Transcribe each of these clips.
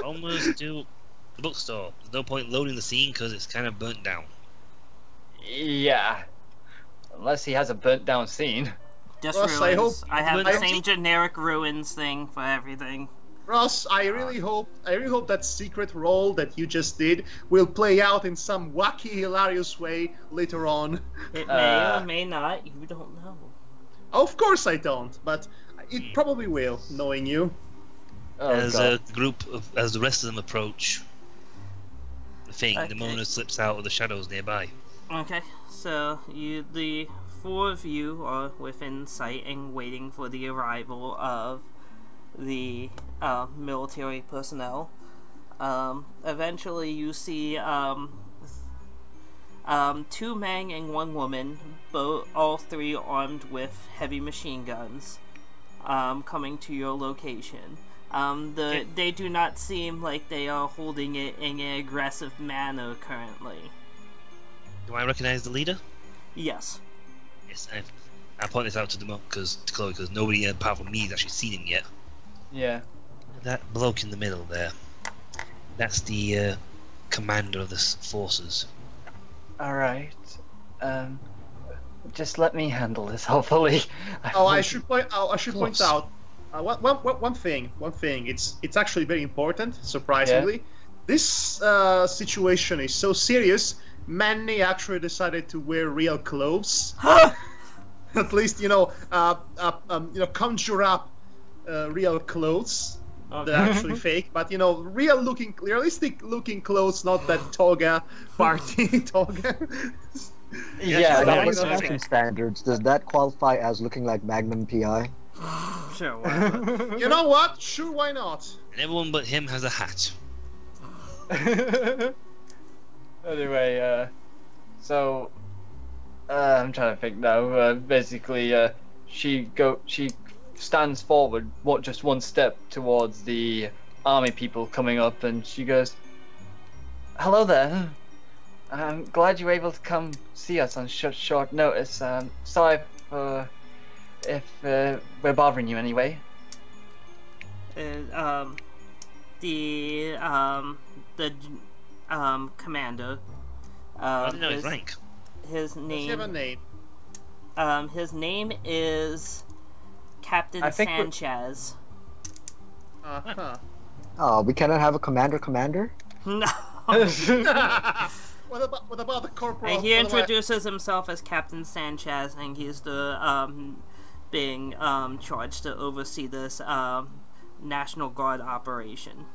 Almost to the bookstore. There's no point loading the scene because it's kind of burnt down. Yeah. Unless he has a burnt down scene. Just Ross, ruins. I have the I same generic ruins thing for everything. Ross, I really hope that secret role that you just did will play out in some wacky, hilarious way later on. It may or may not. You don't know. Of course I don't, but it probably will, knowing you. Oh, As God. a group as the rest of them approach the thing, Okay. the Mona slips out of the shadows nearby. Okay, so the four of you are within sight and waiting for the arrival of the military personnel. Eventually, you see two men and one woman, all three armed with heavy machine guns, coming to your location. They do not seem like they are holding it in an aggressive manner currently. Do I recognize the leader? Yes. Yes, I point this out to Chloe because nobody apart from me has actually seen him yet. Yeah. That bloke in the middle there, that's the commander of the forces. Alright. Just let me handle this, hopefully. I should point out one thing. It's actually very important, surprisingly. Yeah. This situation is so serious, Manny actually decided to wear real clothes. At least, conjure up real clothes. Okay. They're actually fake, but realistic looking clothes, not that toga party toga. Yeah, I By know, fashion standards, does that qualify as looking like Magnum PI? Sure, whatever. You know what? Sure, why not? And everyone but him has a hat. Anyway, so I'm trying to think now. Basically, she stands forward, just one step towards the army people coming up, and she goes, "Hello there. I'm glad you were able to come see us on short notice. Sorry for if we're bothering you anyway." The commander. I didn't know his rank. His Does he have a name. name? His name is Captain I think Sanchez. Uh-huh. Oh, we cannot have a commander? No. What about the corporal? And he introduces himself as Captain Sanchez, and he's the being charged to oversee this National Guard operation.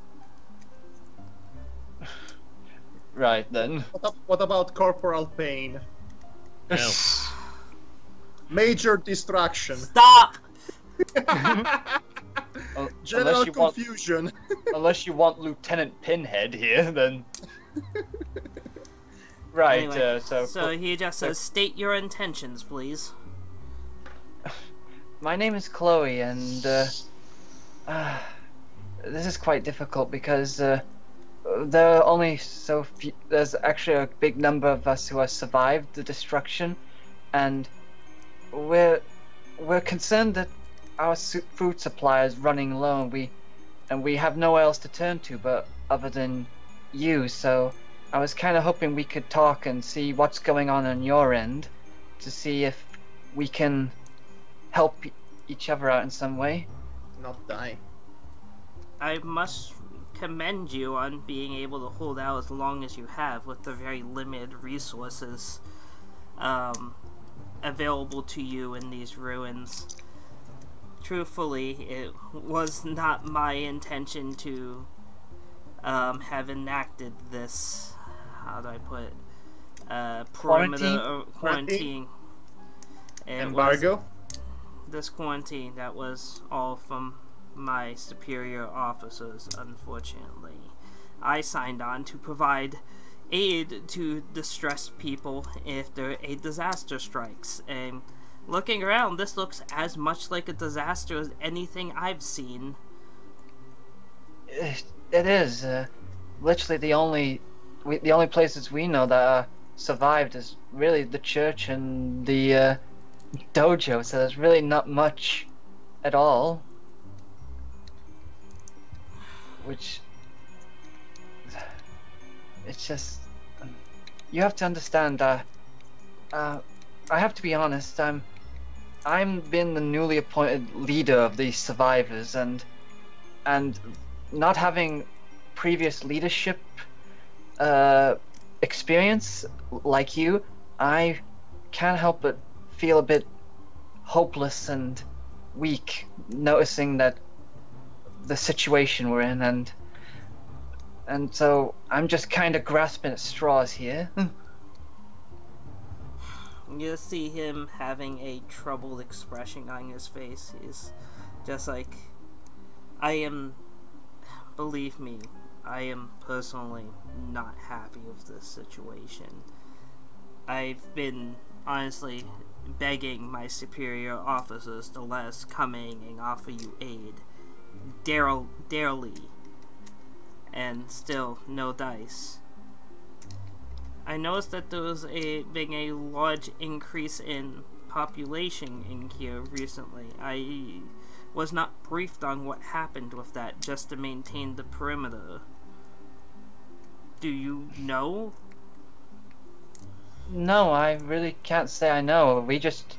Right then. What about Corporal Payne? No. Major distraction. Stop! General confusion. Unless you want Lieutenant Pinhead here, then. Right. Anyway, So he just says, "State your intentions, please." my name is Chloe, and this is quite difficult because there are only so few. There's actually a big number of us who have survived the destruction, and we're concerned that our food supply is running low, and we have nowhere else to turn to but other than you. So I was kind of hoping we could talk and see what's going on your end, to see if we can help each other out in some way. Not die. I must commend you on being able to hold out as long as you have with the very limited resources available to you in these ruins. Truthfully, it was not my intention to have enacted this, how do I put it, perimeter quarantine. Embargo? This quarantine, that was all from my superior officers, unfortunately. I signed on to provide aid to distressed people if a disaster strikes, and looking around, this looks as much like a disaster as anything I've seen. It is. Literally, the only places we know that survived is really the church and the dojo. So there's really not much at all. which it's just you have to understand. I have to be honest. I'm been the newly appointed leader of these survivors, and not having previous leadership experience like you, I can't help but feel a bit hopeless and weak, noticing that the situation we're in, and so I'm just kind of grasping at straws here. You see him having a troubled expression on his face. He's just like, believe me, I am personally not happy with this situation. I've been, honestly, begging my superior officers to let us come in and offer you aid. Dearly. And still, no dice. I noticed that there was been a large increase in population in here recently. I was not briefed on what happened with that, just to maintain the perimeter. Do you know? No, I really can't say I know. We just,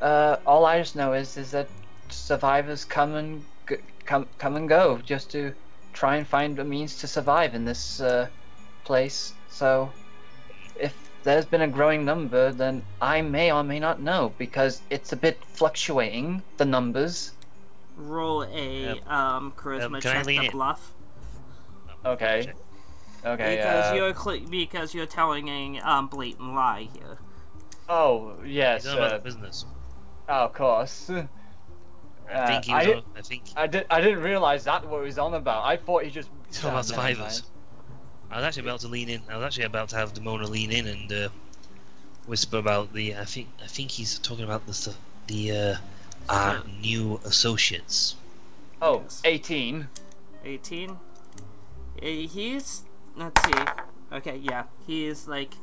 all I just know is that survivors come and go just to try and find a means to survive in this place. So, if there's been a growing number, then I may or may not know, because it's a bit fluctuating, the numbers. Roll a charisma can I check lean to in? bluff. Okay. Okay. Because you're telling a blatant lie here. Oh yes. You know about the business. Oh, of course. I didn't realize that what he was on about. I thought he just. It's all about survivors. I was actually about to lean in. I was actually about to have Demona lean in and whisper about the. I think he's talking about our new associates. Oh, Yes. 18. 18. He's, let's see. Okay, yeah, he is like,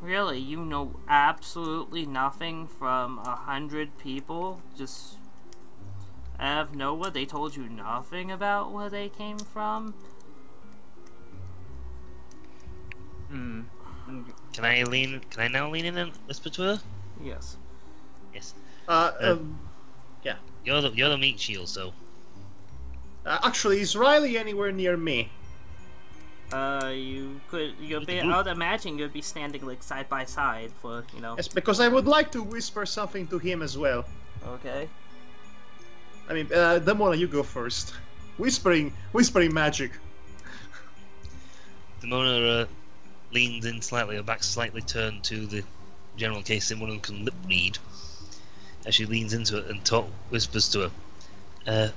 really, you know absolutely nothing from 100 people? Just out of nowhere, they told you nothing about where they came from? Hmm. Can I now lean in and whisper to her? Yes. Yes. Yeah. You're the meat shield, so. Actually, is Riley anywhere near me? I would imagine you'd be standing like side by side for, you know. Yes, because I would like to whisper something to him as well. Okay. I mean, Demona, you go first. Whispering magic. Demona leans in slightly, her back slightly turned to the general in case anyone can lip read. As she leans into it and whispers to her,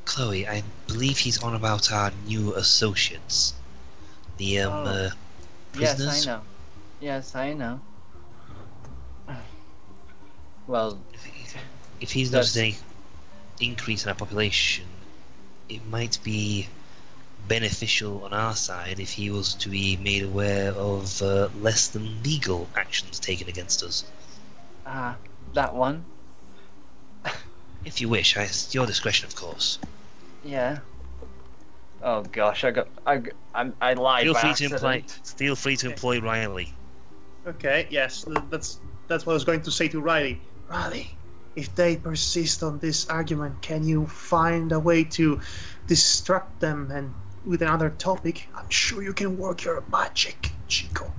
Chloe, I believe he's on about our new associates. The prisoners? Yes, I know. Yes, I know. Well, If he's noticed any increase in our population, it might be beneficial on our side if he was to be made aware of less than legal actions taken against us. that one. If you wish, it's your discretion, of course. Yeah. Oh gosh, I lied Feel by free to accident. feel free to employ Riley. Okay, yes, that's what I was going to say to Riley. Riley, if they persist on this argument, can you find a way to distract them and with another topic? I'm sure you can work your magic, Chico.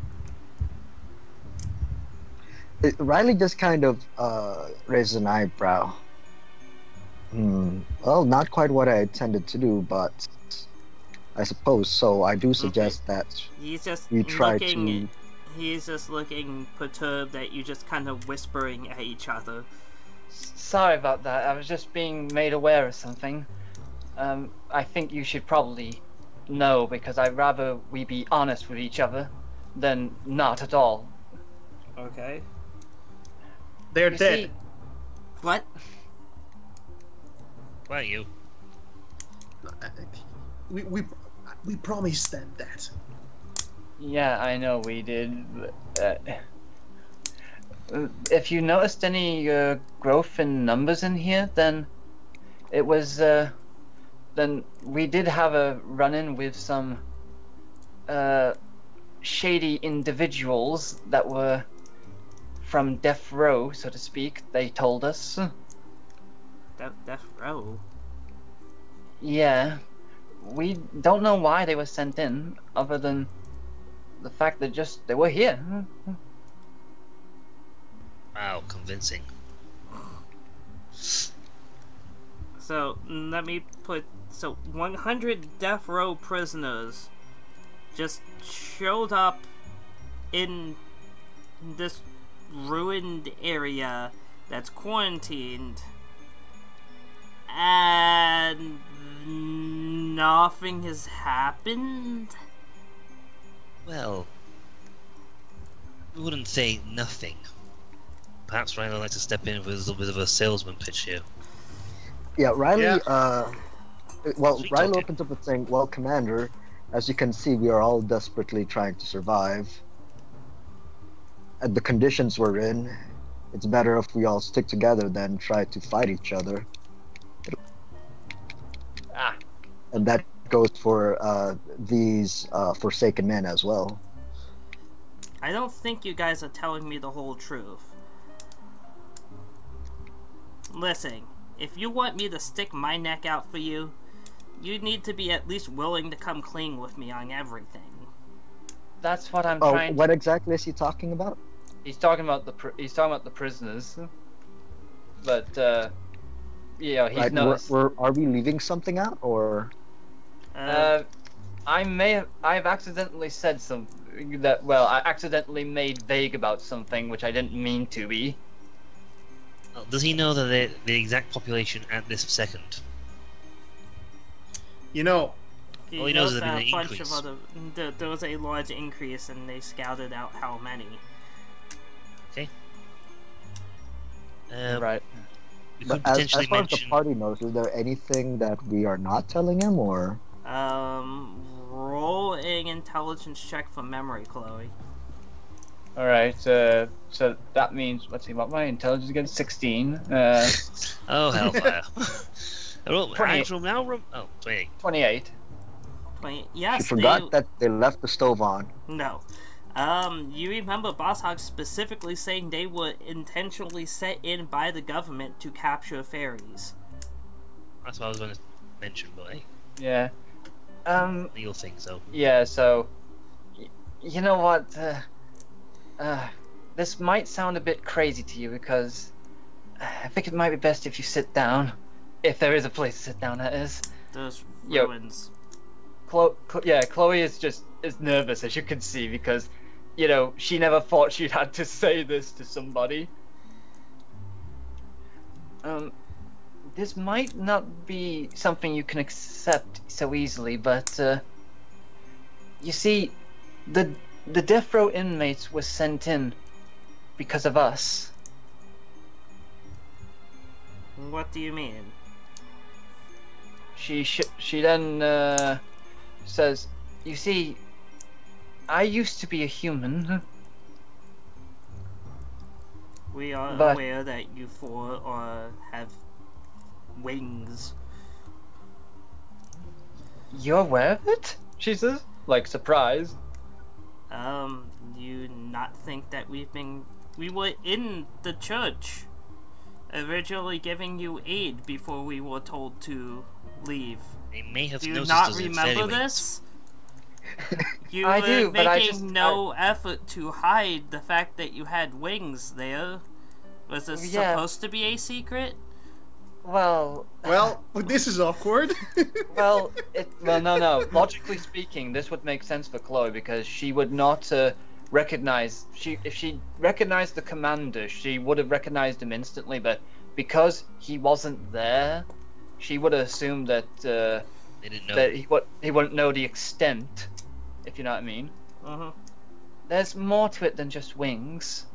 Riley just kind of raises an eyebrow. Well, not quite what I intended to do, but I suppose so. I do suggest that He's just we try looking. to. He's just looking perturbed that you just kind of whispering at each other. Sorry about that. I was just being made aware of something. I think you should probably know, because I'd rather we be honest with each other than not at all. Okay. They're You dead. see, What? Why are you? We promised them that. yeah, I know we did. If you noticed any growth in numbers in here, then it was then we did have a run-in with some shady individuals that were from death row, so to speak. They told us. Death row. Yeah, we don't know why they were sent in, other than the fact that just they were here. Wow, convincing. So let me put 100 death row prisoners just showed up in this ruined area that's quarantined, and nothing has happened. Well, we wouldn't say nothing. Perhaps Ryan would like to step in with a little bit of a salesman pitch here. Yeah, Riley. Yeah. Well, Sweet Riley talking. opens up with saying, "Well, Commander, as you can see, we are all desperately trying to survive. At the conditions we're in, it's better if we all stick together than try to fight each other." Ah. And that goes for these Forsaken Men as well. I don't think you guys are telling me the whole truth. Listen, if you want me to stick my neck out for you, you need to be at least willing to come clean with me on everything. That's what I'm Oh, trying. what exactly is he talking about? He's talking about the prisoners, but yeah, he's Right, noticed. are we leaving something out, or? I've accidentally said something that, well, I accidentally made vague about something which I didn't mean to be. Well, does he know that the exact population at this second? You know, All he knows is that there's been a an bunch increase. of other, there was a large increase, and they scouted out how many. Okay. Right. We But could as potentially far as the mention. party knows, is there anything that we are not telling him, or? Roll an intelligence check for memory, Chloe. All right. So that means, let's see, what my intelligence again? 16. Oh hellfire! Oh, 28. Oh, 28. 28. 20. She Yes, forgot that they left the stove on. No. You remember Madhog specifically saying they were intentionally set in by the government to capture fairies. That's what I was going to mention, but hey, Yeah. you'll think so. Yeah. So, you know what? This might sound a bit crazy to you because I think it might be best if you sit down, if there is a place to sit down. That is. Those Yo. ruins. Chloe is nervous, as you can see, because, you know, she never thought she'd had to say this to somebody. This might not be something you can accept so easily, but, you see, the death row inmates were sent in because of us. What do you mean? She then says, "You see, I used to be a human." We are But- aware that you four have wings. "You're aware of it?" she says, like surprised. You not think that we were in the church, originally giving you aid before we were told to leave. They may have Do you noticed not us in remember fairy this? You I were do, but I making just- no effort to hide the fact that you had wings there. Was this Yeah. supposed to be a secret? Well, well, this is awkward. no. Logically speaking, this would make sense for Chloe because she would not recognize. If she recognized the commander, she would have recognized him instantly. But because he wasn't there, she would have assumed that They didn't know. that he wouldn't know the extent. If you know what I mean. There's more to it than just wings.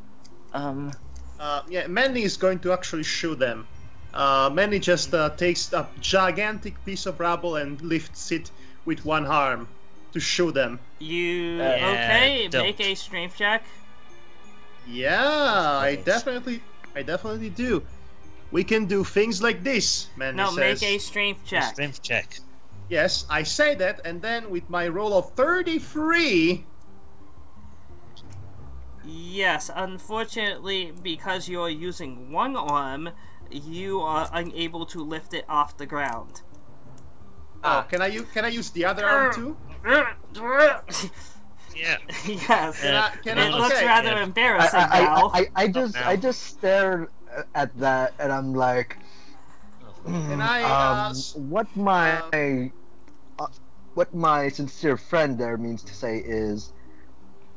Yeah, Manny is going to actually shoot them. Manny just takes a gigantic piece of rubble and lifts it with one arm to shoot them. You Yeah, okay? don't. Make a strength check. Yeah, I definitely do. We can do things like this, Manny No, says. make a strength check. Strength check. Yes, I say that, and then with my roll of 33... Yes, unfortunately, because you're using one arm, you are unable to lift it off the ground. Oh, can I use the other arm too? Yeah. Yes. Can it I, looks okay. rather embarrassing now. I just stare at that and I'm like, Can I what my sincere friend there means to say is,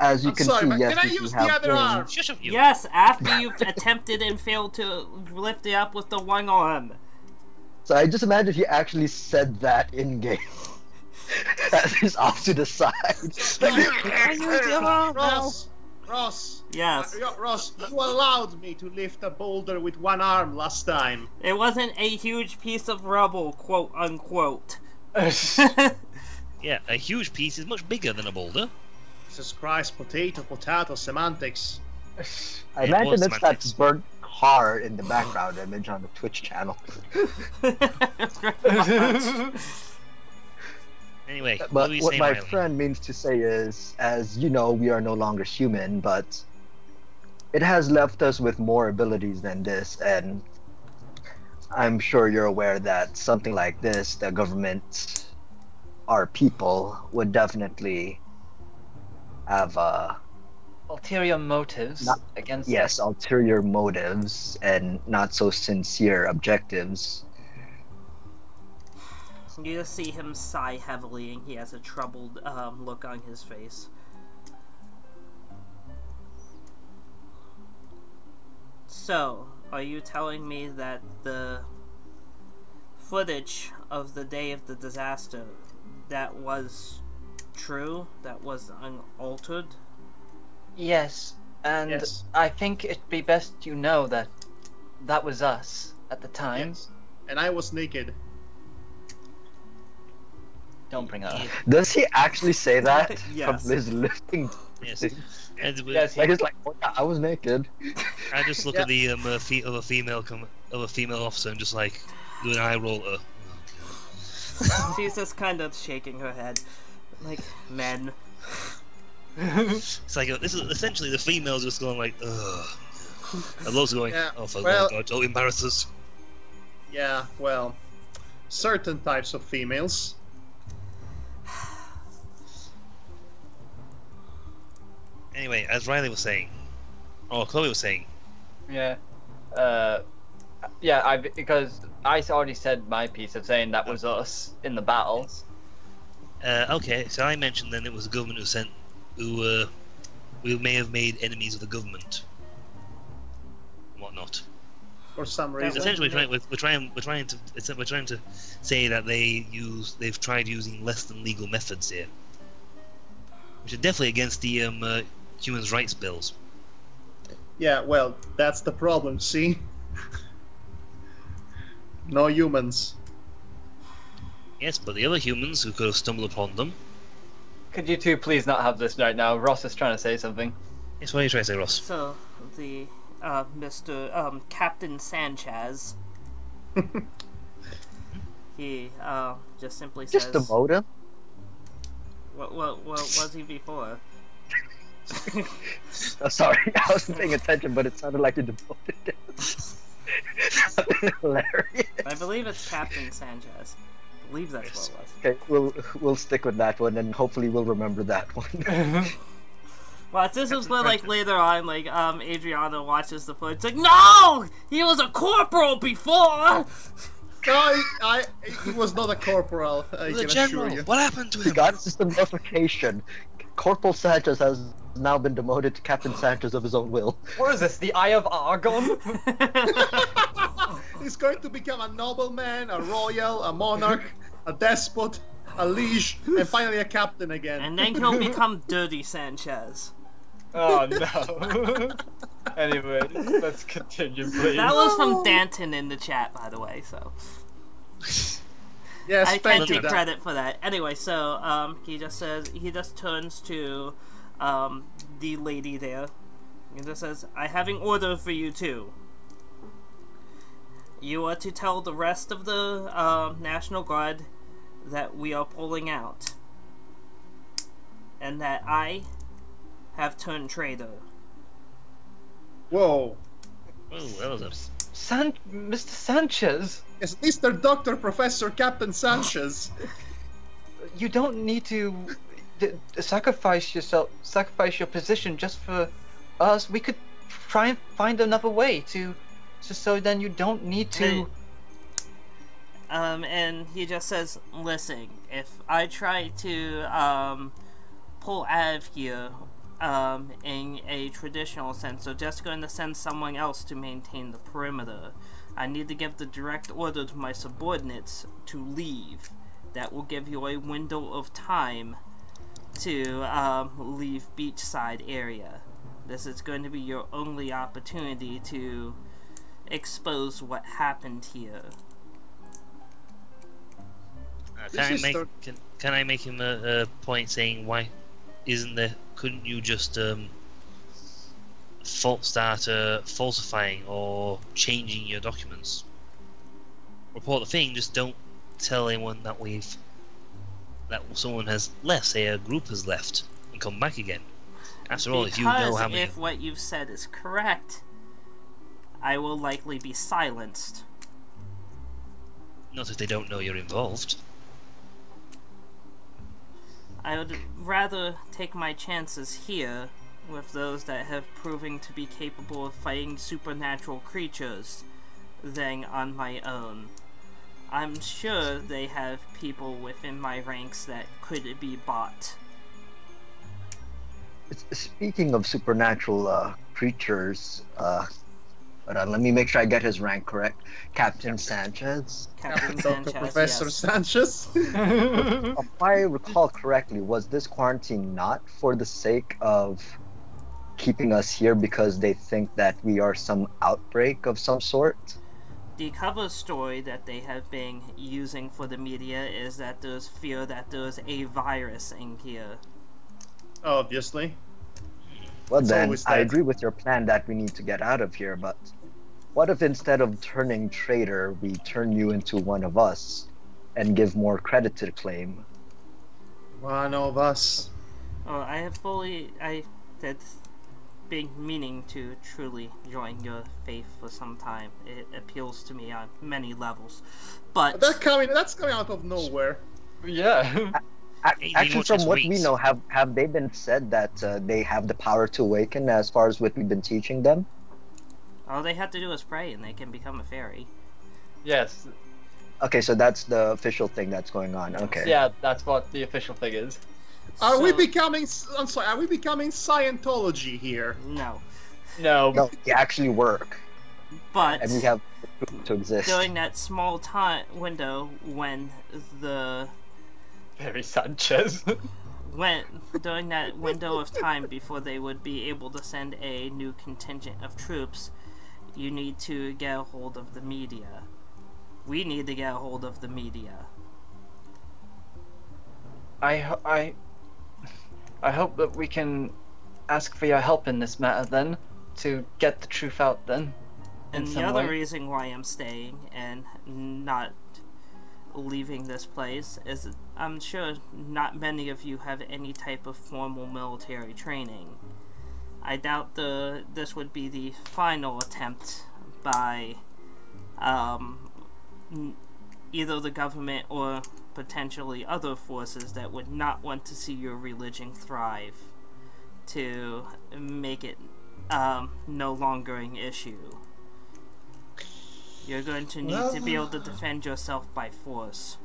as you I'm can sorry, see, but yes, can I we do use have the other arm? wings. Shush up, you. Yes, after you've attempted and failed to lift it up with the one arm. So I just imagine if you actually said that in game. That is off to the side. Ross. Yes. Ross, you allowed me to lift a boulder with one arm last time. It wasn't a huge piece of rubble, quote unquote. Yeah, a huge piece is much bigger than a boulder. Jesus Christ, potato semantics. I imagine it's that burnt car in the background image on the Twitch channel. Anyway, But what do you what say, my Riley? friend means to say is, as you know, we are no longer human, but it has left us with more abilities than this, and I'm sure you're aware that something like this, the government, our people, would definitely have Ulterior motives against yes, ulterior motives and not so sincere objectives. You just see him sigh heavily, and he has a troubled look on his face. So, are you telling me that the footage of the day of the disaster, that was true? That was unaltered? Yes, and Yes. I think it'd be best you know that that was us at the time. Yes. And I was naked. Don't bring it up. Does he actually say that Yes. from his lifting? Yes. And Yes, Like it's like, oh, yeah, I was naked. I just look Yeah. at the of a female officer and just like do an eye roll. She's just kind of shaking her head. Like, men. It's like this is essentially the females just going like, ugh. And those going, Yeah, oh for well- God, don't embarrass us. Yeah, well, certain types of females. Anyway, as Riley was saying, or Chloe was saying, Yeah. Yeah, because I already said my piece of saying that was us in the battle. okay, so I mentioned then it was the government who we may have made enemies of the government, and whatnot. For some That reason. Essentially, we're trying to say that they've tried using less than legal methods here, which are definitely against the human rights bills. Yeah, well, that's the problem, see? No humans. Yes, but the other humans who could have stumbled upon them. Could you two please not have this right now? Ross is trying to say something. Yes, what are you trying to say, Ross? So, the, Mr. Captain Sanchez, he, just simply says... Just the motive. What was he before? Oh, sorry, I wasn't paying attention, but it sounded like you devoted it. Hilarious. I believe it's Captain Sanchez. I believe that's what it was. Okay, we'll stick with that one, and hopefully we'll remember that one. Well, this is where, like, later on, like, Adriana watches the footage, like, no! He was a corporal before! No, he was not a corporal, I The can general. assure you. What happened to We him? got system notification. Corporal Sanchez has now been demoted to Captain Sanchez of his own will. What is this, the Eye of Argon? He's going to become a nobleman, a royal, a monarch, a despot, a liege, and finally a captain again. And then he'll become Dirty Sanchez. Oh no. Anyway, let's continue, please. That was from Danton in the chat, by the way, so... Yes, I thank can't you. take Dan. credit for that. Anyway, so, he just turns to, the lady there. He just says, I have an order for you too. You are to tell the rest of the, National Guard that we are pulling out, and that I have turned traitor. Whoa. Oh, that was a... Mr. Sanchez, Yes, Mr. Doctor Professor Captain Sanchez. you don't need to sacrifice your position just for us. We could try and find another way to so then you don't need to. And he just says, listen, if I try to pull out of here in a traditional sense, so just going to send someone else to maintain the perimeter. I need to give the direct order to my subordinates to leave. That will give you a window of time to leave Beachside area. This is going to be your only opportunity to expose what happened here. Can I make him a point saying why isn't there? Couldn't you just start falsifying or changing your documents? Report the thing. Just don't tell anyone that someone has left. Say a group has left and come back again. After all, if you know how many. If what you've said is correct, I will likely be silenced. Not if they don't know you're involved. I would rather take my chances here with those that have proven to be capable of fighting supernatural creatures than on my own. I'm sure they have people within my ranks that could be bought. Speaking of supernatural creatures, hold on, let me make sure I get his rank correct. Captain Sanchez. Captain Dr. Sanchez, Professor yes. Sanchez. If I recall correctly, was this quarantine not for the sake of keeping us here because they think that we are some outbreak of some sort? The cover story that they have been using for the media is that there's fear that there's a virus in here. Obviously. Well It's then, always I that. agree with your plan that we need to get out of here, but what if instead of turning traitor, we turn you into one of us and give more credit to the claim? One of us. Oh, I have been meaning to truly join your faith for some time. It appeals to me on many levels. But That's coming out of nowhere. Yeah. Actually, from what we know, have they been said that they have the power to awaken as far as what we've been teaching them? all they have to do is pray and they can become a fairy. Yes. Okay, so that's the official thing that's going on. Okay. Yeah, that's what the official thing is. Are we So- becoming? I'm sorry. Are we becoming Scientology here? No. No. No, they actually work, But and we have proof to exist. during that small time window when the Very Sanchez. during that window of time before they would be able to send a new contingent of troops, you need to get a hold of the media. We need to get a hold of the media. I hope that we can ask for your help in this matter then, to get the truth out then. And in the some other way. reason why I'm staying and not leaving this place is I'm sure not many of you have any type of formal military training. I doubt this would be the final attempt by either the government or potentially other forces that would not want to see your religion thrive to make it no longer an issue. You're going to need to be able to defend yourself by force.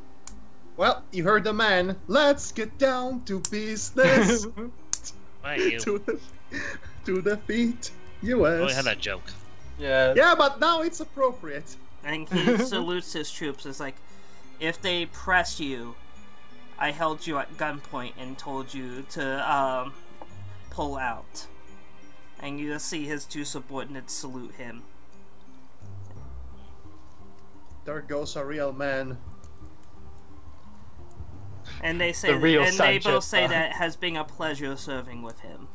Well, you heard the man. Let's get down to business. Right, you. to defeat US. Oh, I had that joke. Yeah. Yeah, but now it's appropriate. And he salutes his troops as like, if they press you, I held you at gunpoint and told you to pull out. And you see his two subordinates salute him. There goes a real man. And they say The real and they both Sanchez, say huh? that it has been a pleasure serving with him.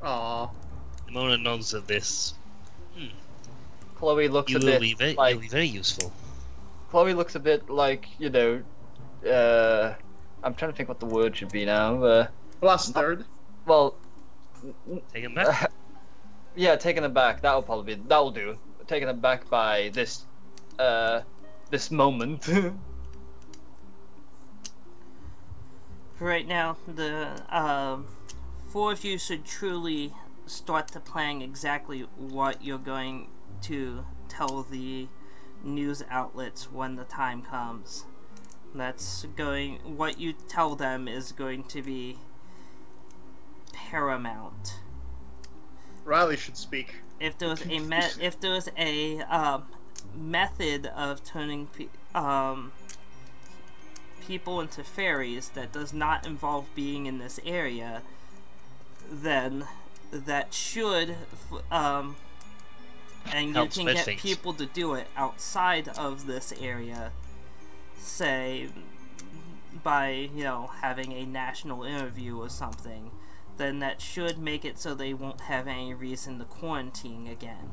Aww. Mona nods at this. Chloe looks You a will bit be very, like you'll be very useful. Chloe looks a bit like, you know, I'm trying to think what the word should be now. Flustered. Well, Take him back. yeah, taken aback. That'll do. Taken aback by this moment. Right now, the four of you should truly start to plan exactly what you're going to tell the news outlets when the time comes. What you tell them is going to be paramount. Riley should speak. If there was a method of turning people into fairies that does not involve being in this area, then that should and you Helps can with get things. people to do it outside of this area, say by having a national interview or something, then that should make it so they won't have any reason to quarantine again.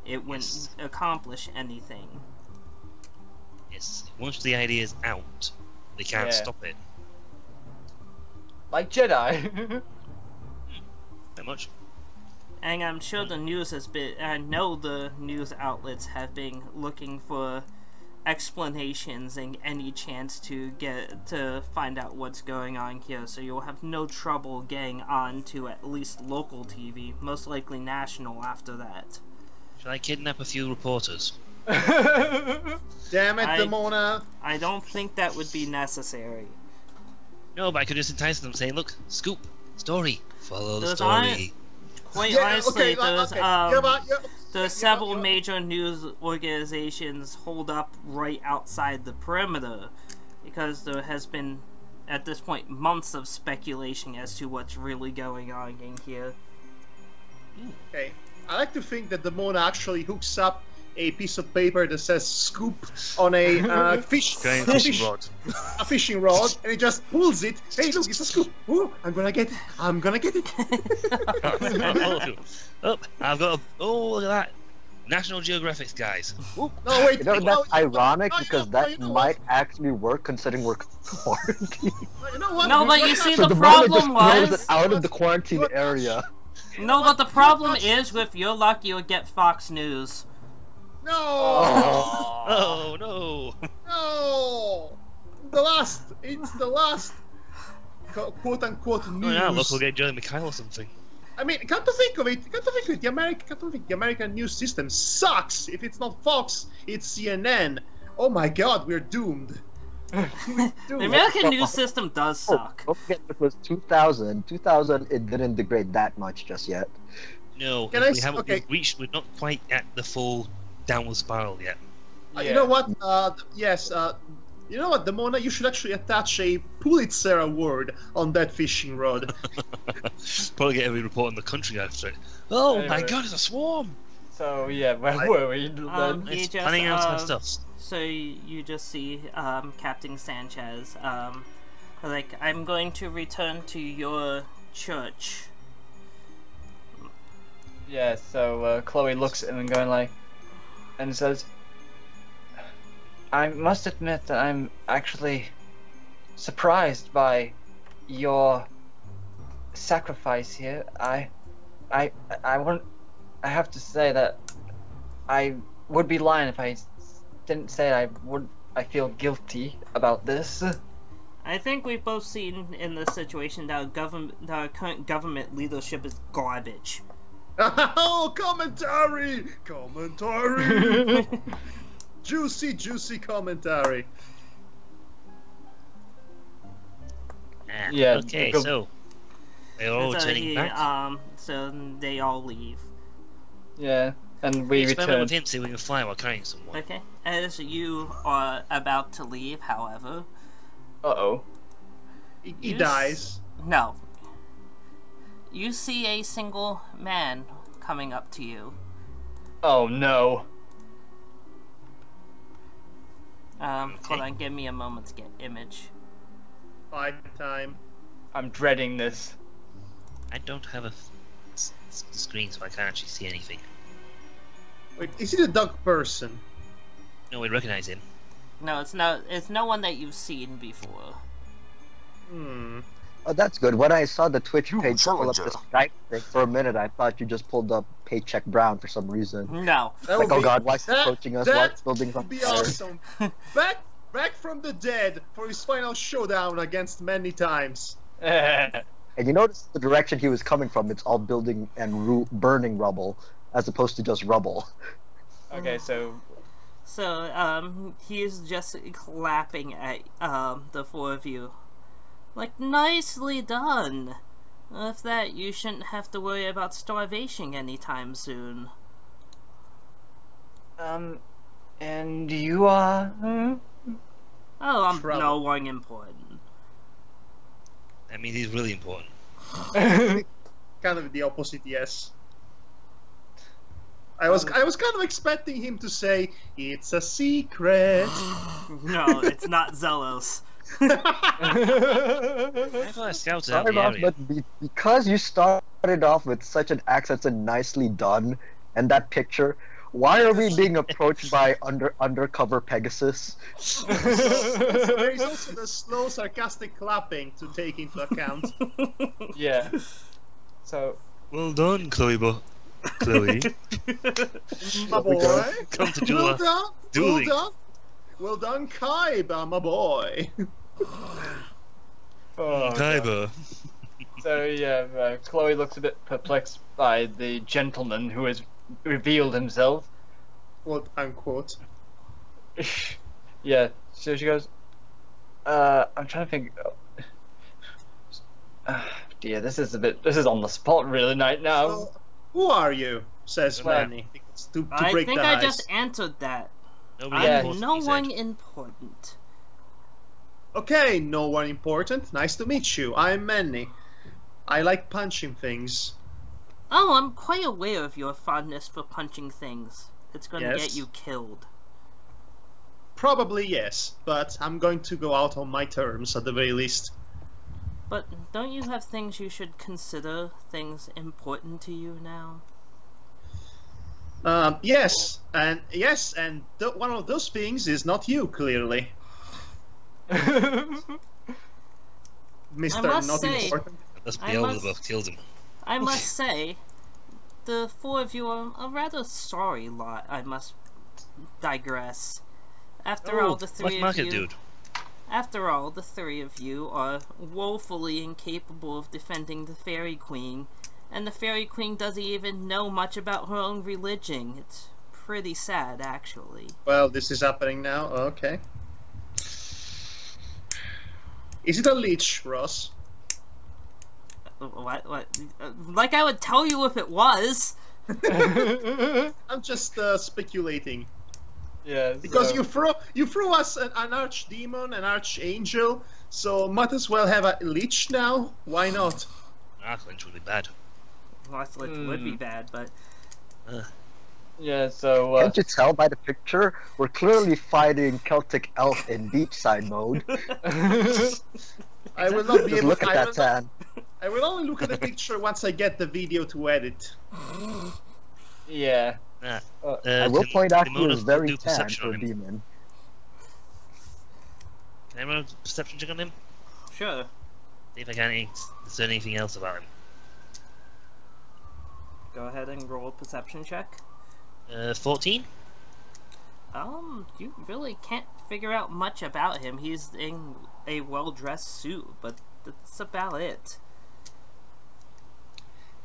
It wouldn't accomplish anything. Yes. Once the idea is out, they can't Yeah. stop it. Like Jedi. That much. And I'm sure the news I know the news outlets have been looking for explanations and any chance to find out what's going on here, so you'll have no trouble getting on to at least local TV, most likely national after that. Shall I kidnap a few reporters? Damn it, I- Demona. I don't think that would be necessary. No, but I could just entice them saying, look, scoop, story, follow the Those story. Quite Yeah, honestly, okay, there's okay. Yeah, but- yeah, there's yeah, several yeah. major news organizations holed up right outside the perimeter, because there has been, at this point, months of speculation as to what's really going on in here. Okay. I like to think that Demona actually hooks up a piece of paper that says "scoop" on a Giant fishing rod. a fishing rod, and he just pulls it. Hey, look, it's a scoop. Ooh, I'm gonna get it. I'm gonna get it. Oh, I've got a... Oh, look at that. National Geographic's guys. No, wait. You know, no, that's ironic no, because no, that you know might actually work considering we're quarantined. You know what? No, but you see, So the Demona just problem throws was... it out of the quarantine area. No, but the problem is, with your luck, you'll get Fox News. No, Oh, no. no. It's the last quote unquote Oh, news. yeah, look, we'll get Joey McKyle or something. I mean, come to think of it, the American news system sucks. If it's not Fox, it's CNN. Oh my God, we're doomed. The American news system does suck. Don't forget it was 2000. 2000, it didn't degrade that much just yet. No, Can we I s- haven't okay. we're not quite at the full downward spiral yet. You know what? Yes. You know what, Demona? You should actually attach a Pulitzer award on that fishing rod. Probably get every report in the country after it. Oh my Anyway. God, it's a swarm! So yeah, where were we then? You It's just, planning out my stuff. So you just see Captain Sanchez, like, I'm going to return to your church. Yeah, so Chloe looks at him and going like, and says, I must admit that I'm actually surprised by your sacrifice here. I have to say that I would be lying if I didn't say I feel guilty about this. I think we've both seen in this situation that our current government leadership is garbage. Oh, commentary! Juicy commentary. Yeah, Okay, go- so they're all so turning back. So they all leave. Yeah, and we Experiment return. with him, see if we can fly while carrying someone. Okay. As you are about to leave, however, Uh-oh. He You s- dies. no. You see a single man coming up to you. Oh no. Hold on, give me a moment to get image. Fight time. I'm dreading this. I don't have a screen, so I can't actually see anything. Wait, is he the dog person? No, we recognize him. No, it's no. It's no one that you've seen before. Hmm. Oh, that's good. When I saw the Twitch You page pull up challenger. the Skype thing, for a minute I thought you just pulled up Paycheck Brown for some reason. No. That Like, would oh be, god, why is he that, approaching us? Why That is buildings on would be fire? awesome. Back from the dead for his final showdown against many times. And you notice the direction he was coming from, it's all building and burning rubble, as opposed to just rubble. Okay, so So, he is just clapping at, the four of you. Like, nicely done! With that, you shouldn't have to worry about starvation anytime soon. and you are. Oh, I'm Trouble. no one important. I mean, he's really important. Kind of the opposite, yes. I was kind of expecting him to say, "It's a secret." No, it's not Zelos. I thought I scouted out Sorry, the boss, area. but because you started off with such an accent and nicely done, and that picture, why are we being approached by undercover Pegasus? There is also the slow, sarcastic clapping to take into account. Yeah. So Well done, Chloe. Chloe. My boy. Come to Well duel. done. Dueling. Well done. Well done, Kaiba, my boy. oh, God. Kaiba. So yeah, Chloe looks a bit perplexed by the gentleman who has revealed himself. Quote unquote. Yeah, so she goes, I'm trying to think. Dear, this is on the spot really right now. So, who are you? Says Well, Manny. To I break think the I ice. just answered that. Nobody Yeah. I'm important, no he said. one important. Okay, no one important. Nice to meet you. I'm Manny. I like punching things. Oh, I'm quite aware of your fondness for punching things. It's gonna Yes. get you killed. Probably yes, but I'm going to go out on my terms at the very least. But don't you have things you should consider things important to you now? Yes, and one of those things is not you, clearly, Mister must Not say- Important. That's I Beelzebub must- killed him. I must say, the four of you are a rather sorry lot, I must digress. After all, the Black three of market you... dude. After all, the three of you are woefully incapable of defending the Fairy Queen, and the Fairy Queen doesn't even know much about her own religion. It's pretty sad, actually. Well, this is happening now. Okay. Is it a leech, Ross? What? Like I would tell you if it was! I'm just speculating. Yeah, Because so- you threw us an archdemon, an archangel, so might as well have a leech now. Why not? Archlinch would be bad. Lothlich would be bad, but... Yeah, so Can't you tell by the picture? We're clearly fighting Celtic Elf in Beachside mode. I will not be Just able. look at that tan. I will only look at the picture once I get the video to edit. yeah. Ah, I will can- point out can he was Mona very do tan perception for on a him? demon. Can I run a perception check on him? Sure. See if I can discern anything else about him. Go ahead and roll a perception check. 14? You really can't figure out much about him. He's in a well-dressed suit, but that's about it.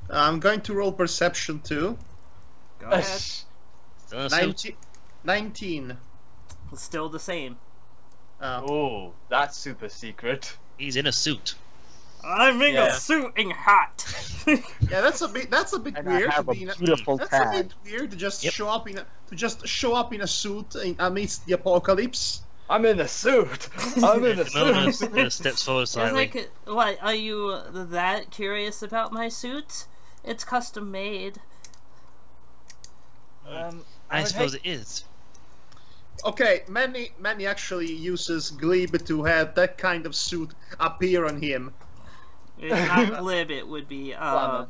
I'm going to roll perception too. Go ahead. Still in a suit? 19. It's still the same. Oh, that's super secret. He's in a suit. I'm in Yeah. a suit and hot. Yeah, that's a bit And weird. I have to a be in beautiful that's a tan. bit weird to just Yep. show up in a suit amidst the apocalypse. I'm in a suit. I'm in a Mona suit. steps forward It's slightly. like, what, are you that curious about my suit? It's custom made. I suppose it is. Okay, Manny actually uses glib to have that kind of suit appear on him. It's not glib, it would be, Glamour.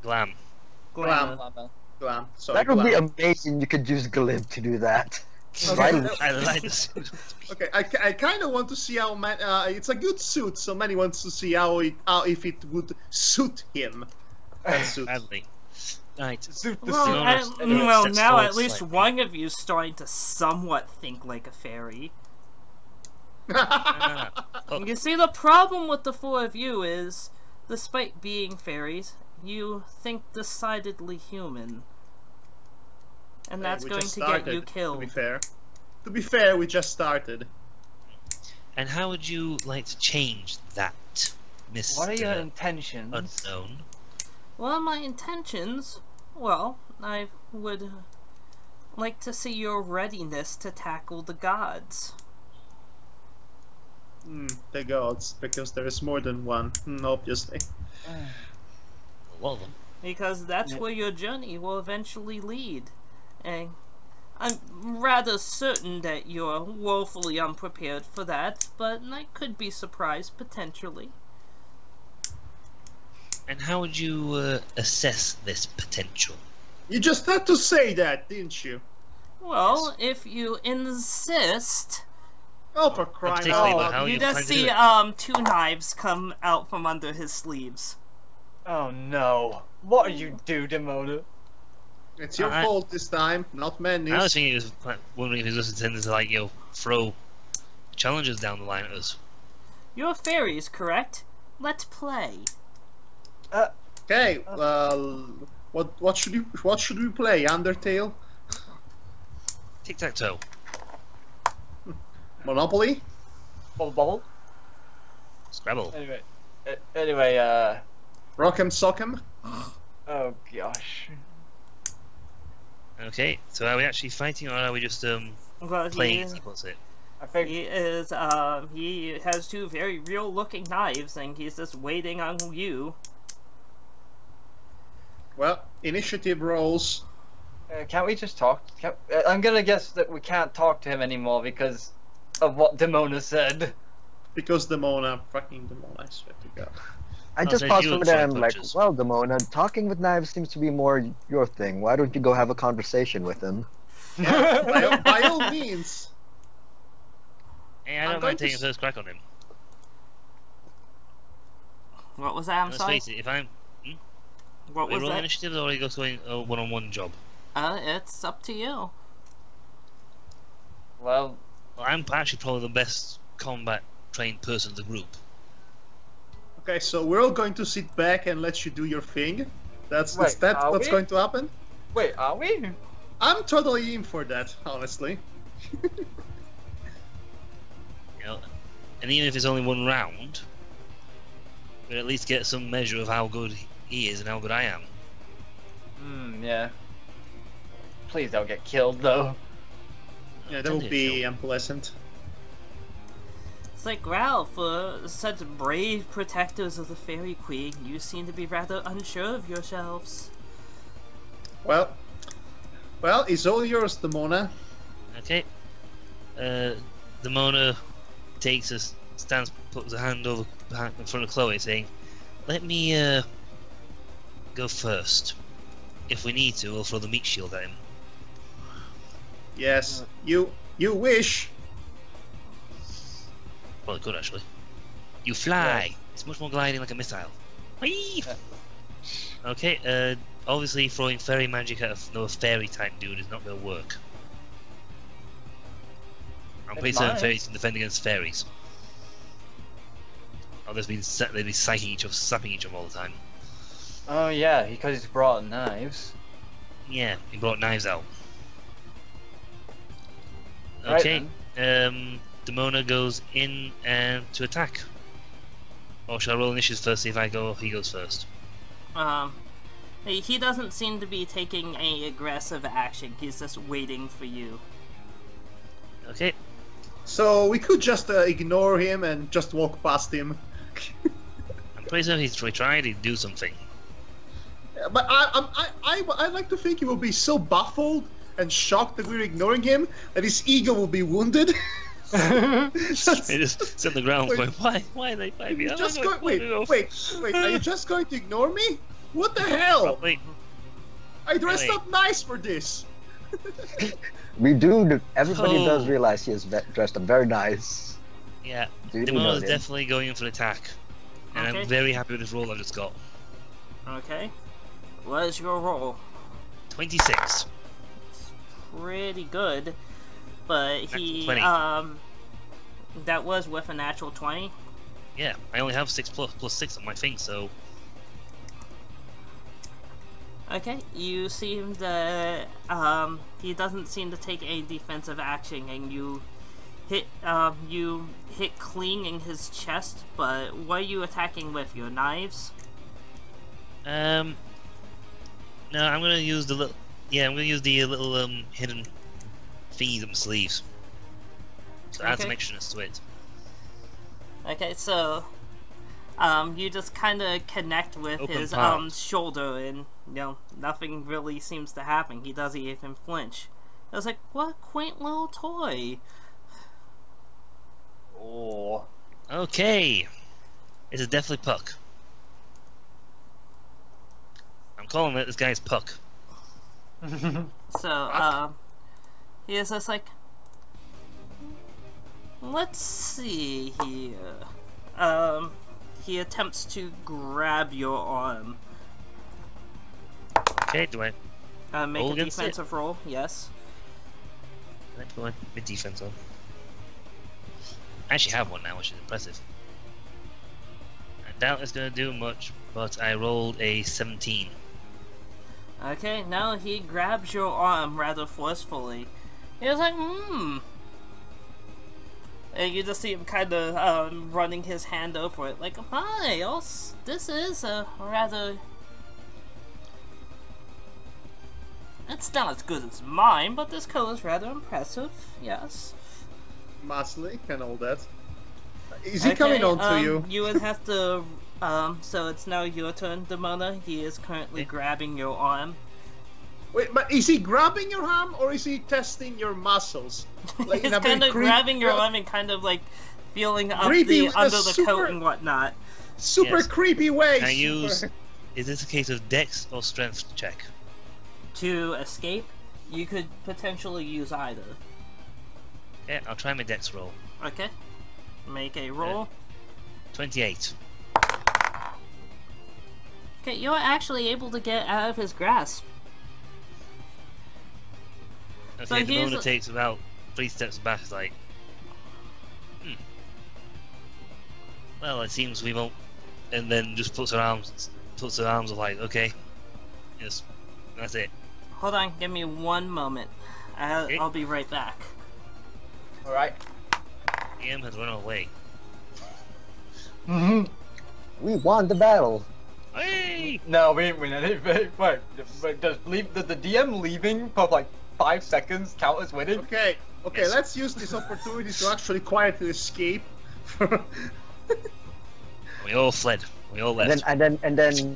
Glam. glamour. Glam. Sorry, That would be glam. amazing. You could use glib to do that. Right. I like the suit. Okay, I kind of want to see how it's a good suit, so Manny wants to see how if it would suit him. That suit. Badly. Right. Suit the Well, suit. well, steps now forward at least slightly. one of you is starting to somewhat think like a fairy. Oh, You see, the problem with the four of you is, despite being fairies, you think decidedly human. And that's We going just to get started, you killed. To be fair, we just started. and how would you like to change that, Mr. What are your intentions? Unknown? Well, my intentions, well, I would like to see your readiness to tackle the gods. The gods, because there is more than one, obviously. A lot of them. Because that's where your journey will eventually lead. And I'm rather certain that you're woefully unprepared for that, but I could be surprised potentially. And how would you assess this potential? You just had to say that, didn't you? Well, if you insist, Oh, for crying Particularly out about loud. how you you just plan to see do it. two knives come out from under his sleeves. Oh no. What are you do, Demona? It's your I- fault this time, not Manny's. I was thinking, he was wondering if he was just intending to, like, throw challenges down the line at us. You're fairies, correct? Let's play. Okay, well, what should we play? Undertale, Tic tac toe. Monopoly. Bubble. Scrabble. Anyway, Rock'em Sock'em. oh gosh. Okay, so are we actually fighting, or are we just Well, playing? As he puts it. I think he has two very real-looking knives, and he's just waiting on you. Well, initiative rolls. can't we just talk? I'm gonna guess that we can't talk to him anymore because of what Demona said. Because Demona, fucking Demona, I swear to God. I Oh, just so paused you for a would minute try and I'm like, punches. well, Demona, talking with knives seems to be more your thing. Why don't you go have a conversation with him? Yeah, by all means. Hey, I I'm don't going mind to taking s- first crack on him. What was that? I'm Let's sorry. face it, if I'm What we was roll that? initiative, or are you just going a one-on-one job? It's up to you. Well, Well, I'm actually probably the best combat trained person in the group. Okay, so we're all going to sit back and let you do your thing. That's Wait, are what's we? going to happen. wait, are we? I'm totally in for that, honestly. You know, and even if it's only one round, we'll at least get some measure of how good he is and how good I am. Yeah. Please don't get killed though. Yeah, that would be unpleasant. It's like, wow, for such brave protectors of the Fairy Queen, you seem to be rather unsure of yourselves. Well, it's all yours, Demona. Okay. The Mona takes stands, puts a hand over in front of Chloe, saying, "Let me go first. If we need to, we'll throw the meat shield at him." Yes, you wish. Well, it could actually. You fly. It's much more gliding like a missile. Whee! Okay. Obviously, throwing fairy magic at a fairy type dude is not going to work. I'm pretty certain might. fairies can defend against fairies. Oh, they'd be psyching each other, slapping each other all the time. Oh yeah, because he's brought knives. Yeah, he brought knives out. Right Okay, Demona goes in and to attack. Or shall I roll initiative first, see if I go or he goes first? He doesn't seem to be taking any aggressive action, he's just waiting for you. Okay, So we could just ignore him and just walk past him. I'm pretty certain he tried to do something. But I like to think he will be so baffled and shocked that we're ignoring him that his ego will be wounded. He just sits on the ground Wait. going, why are they fighting me? You're I'm just not going, gonna wait, are you just going to ignore me? What the hell? Wait, I dressed Wait. up nice for this. We do. Everybody does Oh. realize he is dressed up very nice. Yeah, Do you Demona know is him? definitely going in for the attack. And Okay. I'm very happy with this roll I just got. Okay. What is your roll? 26. Pretty good, but he Natural 20. that was with a natural 20. Yeah, I only have 6 plus 6 on my thing, so... Okay, you seem that he doesn't seem to take any defensive action, and you hit clean in his chest. But what are you attacking with? Your knives? No, I'm gonna use the little... Yeah, I'm gonna use the little hidden thingies on my sleeves. So add some Okay. extraness to it. Okay, so you just kind of connect with Open his palms. shoulder, and nothing really seems to happen. He doesn't even flinch. I was like, what a quaint little toy. Oh. Okay. It is definitely Puck. I'm calling it this guy's Puck. So he is just like, let's see here. He attempts to grab your arm. Okay, do I Make Roll a against it? defensive roll. Yes. let's go mid defense on? I actually have one now, which is impressive. I doubt it's gonna do much, but I rolled a 17. Okay, now he grabs your arm rather forcefully. He was like, And you just see him kind of running his hand over it, like, hi, this is a rather... It's not as good as mine, but this coat is rather impressive, yes. Muscly and all that. Is he coming on to you? You would have to, so it's now your turn, Demona. He is currently grabbing your arm. Wait, but is he grabbing your arm or is he testing your muscles? Like He's in a very kind of creep- grabbing your arm and kind of like feeling up Creepy with a under the coat super- and whatnot. super Yes. creepy way. Can I super- use... Is this a case of dex or strength check? To escape, you could potentially use either. Yeah, I'll try my dex roll. Okay. Make a roll. 28. Okay, you're actually able to get out of his grasp. So Okay, the here's Demona a- takes about 3 steps back, it's like... Well, it seems we won't... And then just puts her arms up like, okay. Yes, that's it. Hold on, give me one moment. Okay. I'll be right back. Alright. EM has run away. We won the battle. Hey! No, we didn't win anything. Wait, does the DM leaving for like 5 seconds count as winning? Okay, Yes. let's use this opportunity to actually quietly escape. We all fled. We all left. And then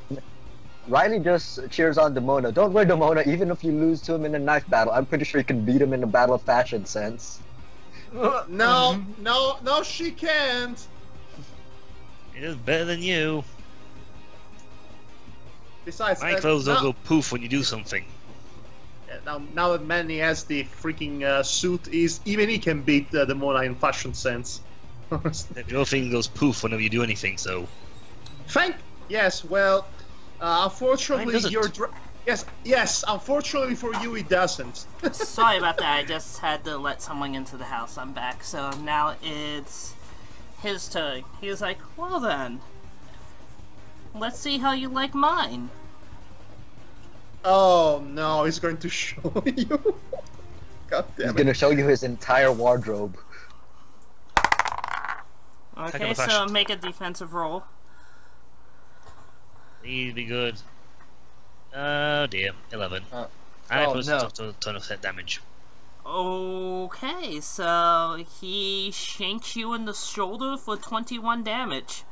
Riley just cheers on Demona. Don't worry, Demona. Even if you lose to him in a knife battle, I'm pretty sure you can beat him in a battle of fashion sense. No, she can't. It is better than you. Besides, My clothes don't now, go poof when you do something. now that Manny has the freaking suit, even he can beat the Mona in fashion sense. Your thing goes poof whenever you do anything, so... Yes, well, Mine unfortunately, doesn't. yes, unfortunately for you, it doesn't. Sorry about that, I just had to let someone into the house. I'm back, so now it's his turn. He was like, well then, let's see how you like mine. Oh no, he's going to show you. God He's damn gonna it. show you his entire wardrobe. Okay, of so fashion. make a defensive roll. These be good. Oh dear, 11. I oh, put no. a ton of set damage. Okay, so he shanks you in the shoulder for 21 damage.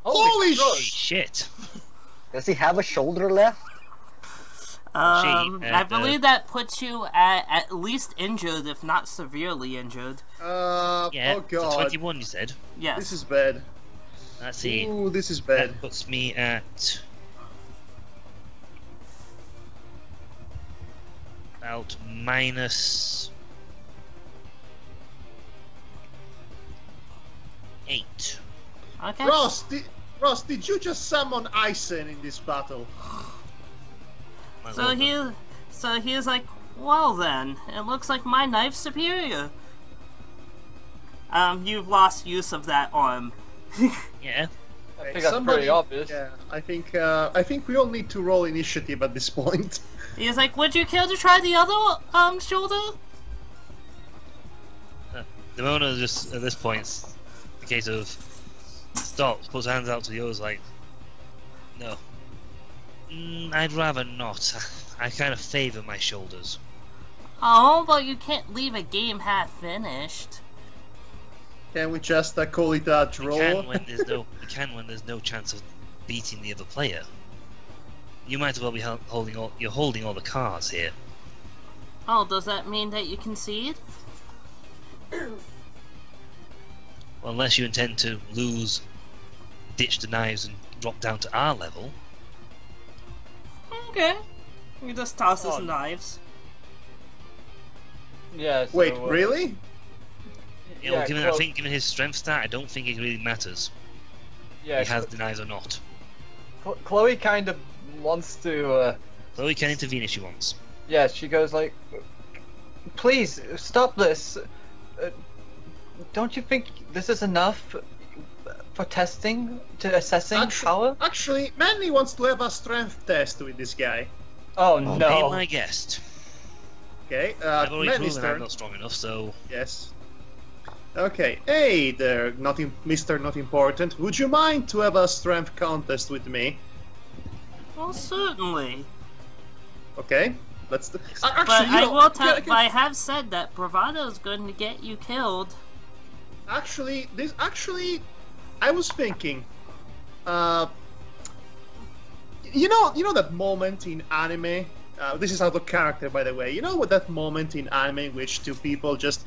Holy Holy shit! shit! Does he have a shoulder left? I believe that puts you at least injured, if not severely injured. Yeah, Oh for god. 21 you said. Yes. This is bad. Let's see. Ooh, this is bad. That puts me at... about minus 8. Okay. Ross, did you just summon Isen in this battle? My So lord. he's like, well then, it looks like my knife's superior. You've lost use of that arm. Yeah. I think that's pretty obvious. Yeah, I think we all need to roll initiative at this point. He's like, would you care to try the other shoulder? The Mona just at this point, it's a case of stops, puts hands out to the others like, no. I'd rather not. I kind of favour my shoulders. Oh, but you can't leave a game half finished. Can we just call it a We draw? can when there's no chance of beating the other player. You might as well be holding all the cards here. Oh, does that mean that you concede? Well, unless you intend to lose, ditch the knives and drop down to our level. Okay. You just toss us Oh. knives. Yeah. So, Wait, really? You know, Yeah, given his strength stat, I don't think it really matters. Yeah. He has the knives or not. Chloe kind of wants to. Though he can intervene if she wants. Yeah, she goes like, "Please stop this. Don't you think this is enough for testing to assessing power?" Actually, Manny wants to have a strength test with this guy. Oh Be no! my guest. Okay, I've already Manny's proven I'm turn. not strong enough, so Yes. Okay. Hey there, Mr. Not Important. Would you mind to have a strength contest with me? Well, certainly. Okay. Let's. Actually, But you I know, will tell. can- But I have said that bravado is going to get you killed. Actually, I was thinking. You know that moment in anime. This is out of character, by the way. You know what that moment in anime in which two people just,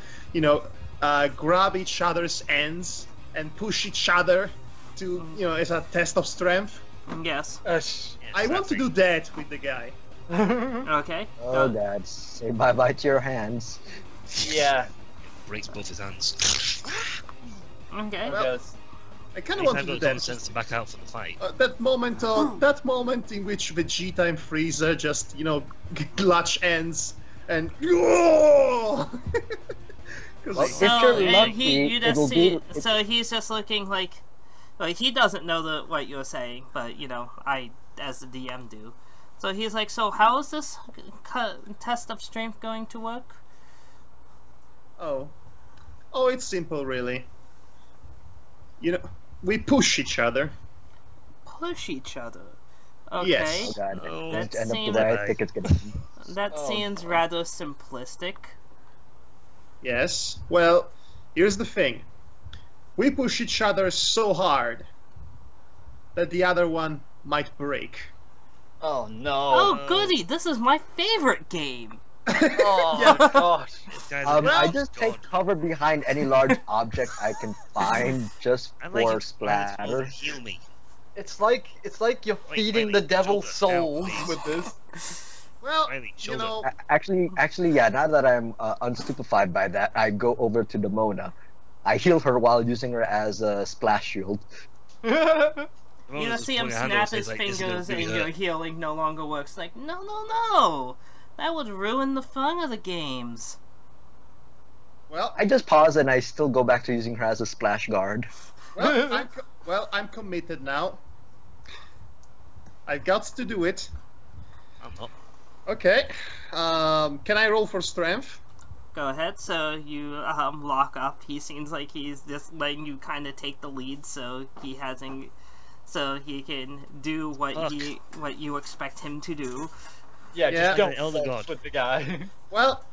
grab each other's ends and push each other to, as a test of strength. Yes. yes, I want to do that with the guy. Okay. Oh, Dad, say bye-bye to your hands. Yeah. breaks both his hands. Okay. Well, Yes. I kind At of least want to I've do got common that. sense to back out from the fight. That moment in which Vegeta and Frieza just, clutch ends and. Well, So if you're lucky, you just it'll see. be. So he's just looking like he doesn't know what you're saying, but I, as the DM, do. So he's like, so how is this test of strength going to work? Oh, it's simple, really. We push each other. Push each other. Okay. Yes. Oh, God, Oh, that it's end up seems- the way I think it's gonna be. That Oh, seems no. rather simplistic. Yes. Well, here's the thing. We push each other so hard that the other one might break. Oh no! Oh, goody! This is my favorite game. Oh gosh! Guys, are I good. just take God. cover behind any large object I can find just I like for it. splatter. Heal me. It's like you're Wait, feeding Riley, the devil's shoulder soul down, please. with this. Well, Riley, shoulder. Actually, yeah. Now that I'm unstupefied by that, I go over to the Mona. I heal her while using her as a splash shield. You just see him snap his fingers and your healing no longer works. Like, no! That would ruin the fun of the games. Well, I just pause and I still go back to using her as a splash guard. I'm committed now. I've got to do it. I'm not. Okay. Can I roll for strength? Go ahead. So you lock up. He seems like he's just letting you kind of take the lead, so he hasn't. So he can do what you expect him to do. Yeah, Yeah. just don't Elder fuck God. with the guy. Well,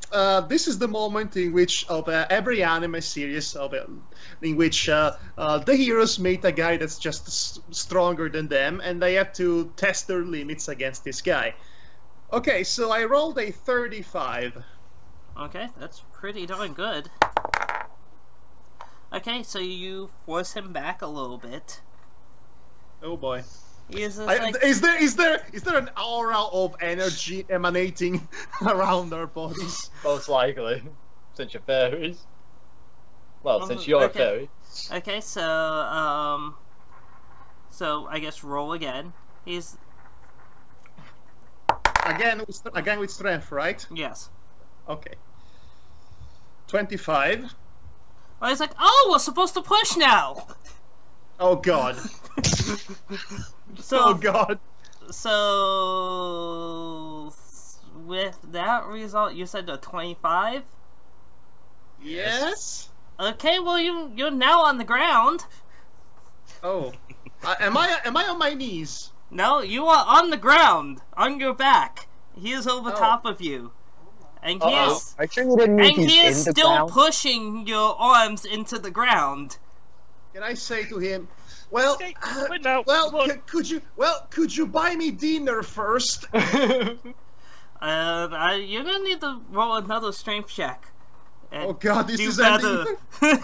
this is the moment in which of every anime series in which the heroes meet a guy that's just stronger than them, and they have to test their limits against this guy. Okay, so I rolled a 35. Okay, that's pretty darn good. Okay, so you force him back a little bit. Oh boy. He is just like, Is there an aura of energy emanating around our bodies? Most likely, since you're fairies. Well, since you're a okay. fairy. Okay, so I guess roll again. He's Again with strength, right? yes. Okay. 25. Well, he's like, oh, we're supposed to push now. Oh god. So Oh god. So with that result, you said a 25. Yes. Okay, well you're now on the ground. Oh. Am I on my knees? No, you are on the ground, on your back. He is over Oh. top of you, and he Uh-oh. is Are you sure you didn't mean and he he's is in the still ground? pushing your arms into the ground. Can I say to him, well, Okay, wait now. well, Come on. could you buy me dinner first? You're gonna need to roll another strength check. And Oh god, this do is better. ending.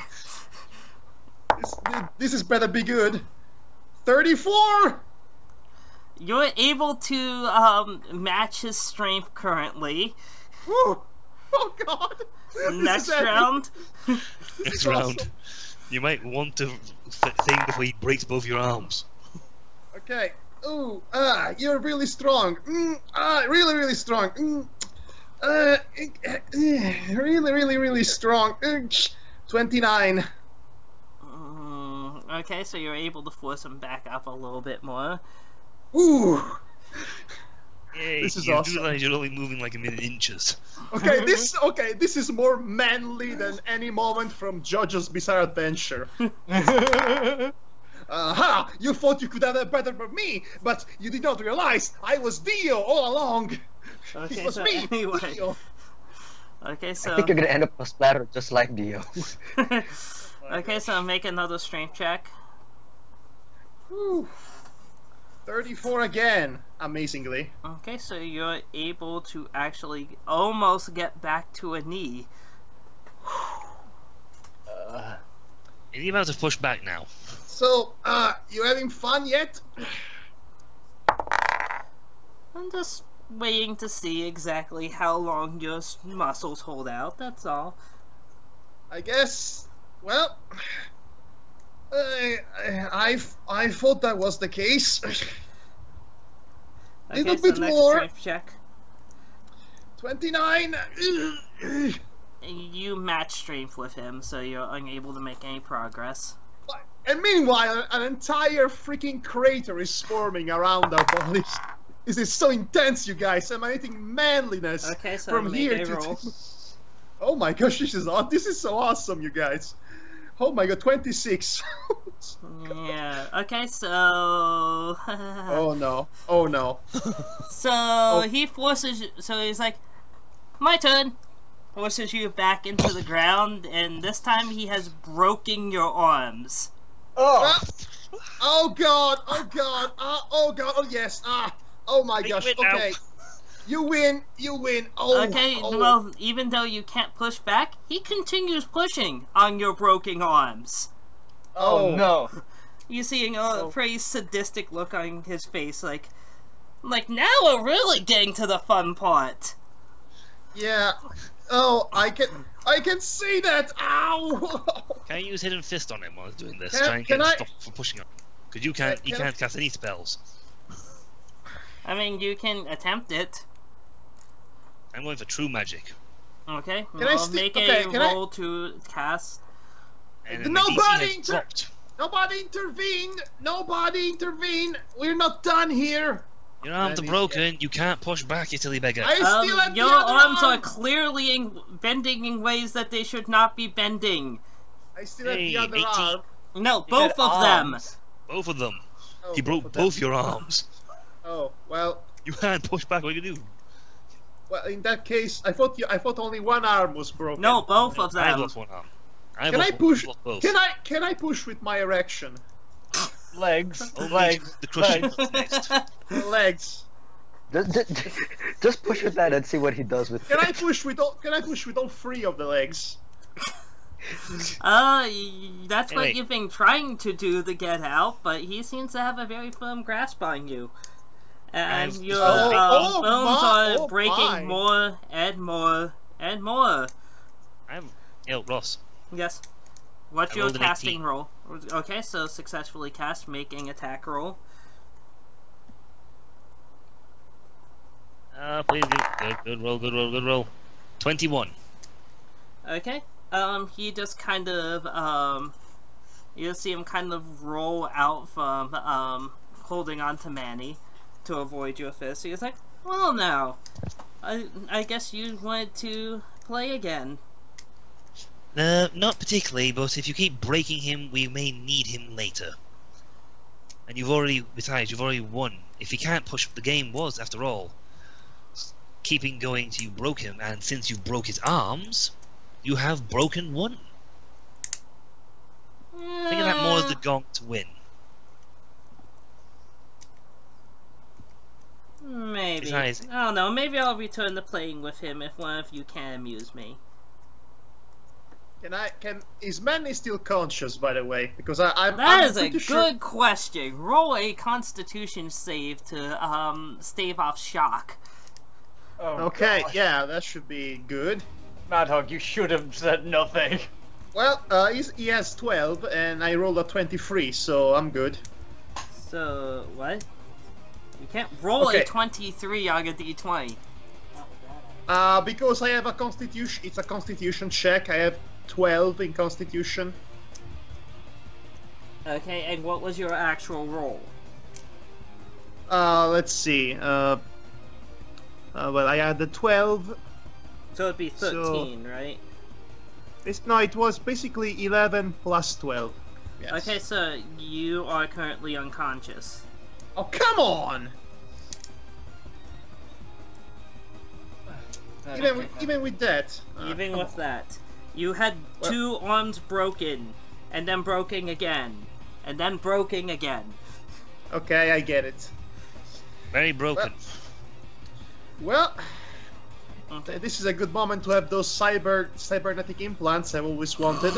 This is better be good. 34. You're able to match his strength currently. Woo. Oh god. This Next is ending. round. Next awesome. round. You might want to think before he breaks both your arms. Okay. Ooh, you're really strong. Really, really strong. Really strong. 29. Okay, so you're able to force him back up a little bit more. Ooh. Yay, This is you awesome. do realize you're only moving like a minute inches. Okay, this is more manly than any moment from JoJo's Bizarre Adventure. Aha! You thought you could have it better for me, but you did not realize I was Dio all along. Okay, It was so me, anyway. Dio. Okay, I so think you're gonna end up a splatter just like Dio. okay, so make another strength check. Whew. 34 again, amazingly. Okay, so you're able to actually almost get back to a knee. You're about to push back now. So, you having fun yet? I'm just waiting to see exactly how long your muscles hold out, that's all. I guess. Well, I thought that was the case. Okay, Little so bit next more. strength check. 29. You match strength with him, so you're unable to make any progress. And meanwhile, an entire freaking crater is forming around our bodies. This is so intense, you guys. I'm hitting manliness Okay, so from make here a to. roll. Oh my gosh, this is so awesome, you guys. Oh my god, 26. Yeah, okay, so... Oh no. Oh no. So he forces you, so he's like, my turn. Forces you back into the ground, and this time he has broken your arms. Oh! Oh god. Oh god. Oh god. Oh yes. Oh my gosh. win now. Okay. You win. You win. Oh. Okay, oh. well, even though you can't push back, he continues pushing on your broken arms. Oh no! You see a pretty sadistic look on his face, like now we're really getting to the fun part. Yeah. Oh, I can see that. Ow. Can you use Hidden Fist on him while he's doing this? Can- Try and can get him I- stopped from pushing him. Because you can't, he can I- can't cast any spells. I mean, you can attempt it. I'm going for true magic. Okay, Can I well, sti- make okay, a can I- roll to cast. And then my DC Nobody has dropped. Nobody intervene. Nobody intervene. We're not done here. Your arms are Manny, broken, you can't push back, you silly beggar. I still have Your the other arms are arm. clearly bending in ways that they should not be bending. I still have Hey, the other 18. arm. No, You both said of them. arms. Both of them. Oh, He broke of them. both your arms. Oh well. You can't push back, what do you do? Well, in that case, I thought only one arm was broken. No, both of I've them. lost one arm. I've Can I lost push? lost both. Can I push with my erection? Legs, Only legs, the crushing legs. comes next. Legs. Just push with that and see what he does with Can it. I push with all three of the legs? That's what Hey. you've been trying to do to get out, but he seems to have a very firm grasp on you. And I've- your Oh, bones my, are oh, breaking my. more and more and more. I'm... Yo, Ross. Yes. What's I your rolled an casting 18. roll? Okay, so successfully cast, making attack roll. Please do. Good roll, good roll, good roll. 21. Okay. He just kind of, you just see him kind of roll out from, holding on to Manny to avoid your fist. He's like, well, now, I guess you wanted to play again. Not particularly, but if you keep breaking him, we may need him later. And besides, you've already won. If he can't push, the game was, after all, keeping going till you broke him, and since you broke his arms, you have broken one. Think of that more as the gong to win. Maybe. Besides, I don't know. Maybe I'll return to playing with him if one of you can amuse me. Is Manny still conscious, by the way? Because I'm That is a pretty sure... good question. Roll a Constitution save to stave off shock. Oh, Okay, gosh. yeah, that should be good. Madhog, you should have said nothing. Well, he has 12, and I rolled a 23, so I'm good. So what? You can't roll Okay. a 23 on a d20. Because I have a constitution, it's a constitution check. I have 12 in constitution. Okay, and what was your actual roll? Let's see. Well, I had the 12. So it'd be 13, right? It was basically 11 plus 12. Yes. Okay, so you are currently unconscious. Oh, come on! Even with that. Even come with on. that, you had two arms broken, and then broken again, and then broken again. Okay, I get it. very broken. Well, this is a good moment to have those cybernetic implants I've always wanted.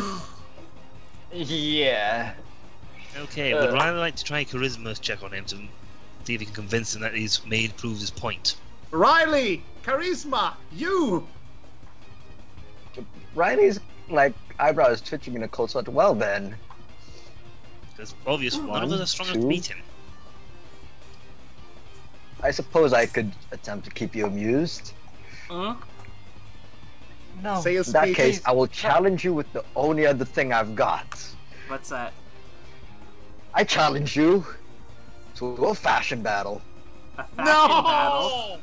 Yeah. Okay, would Riley like to try a charisma check on him to see if he can convince him that he's proved his point? Riley! Charisma! You! Riley's like eyebrows twitching in a cold sweat. Well then, Because obviously none of us are strong enough to two. beat him. I suppose I could attempt to keep you amused. Hmm? No. Say a In that speech. case, I will challenge you with the only other thing I've got. What's that? I challenge you to a fashion battle. A fashion battle?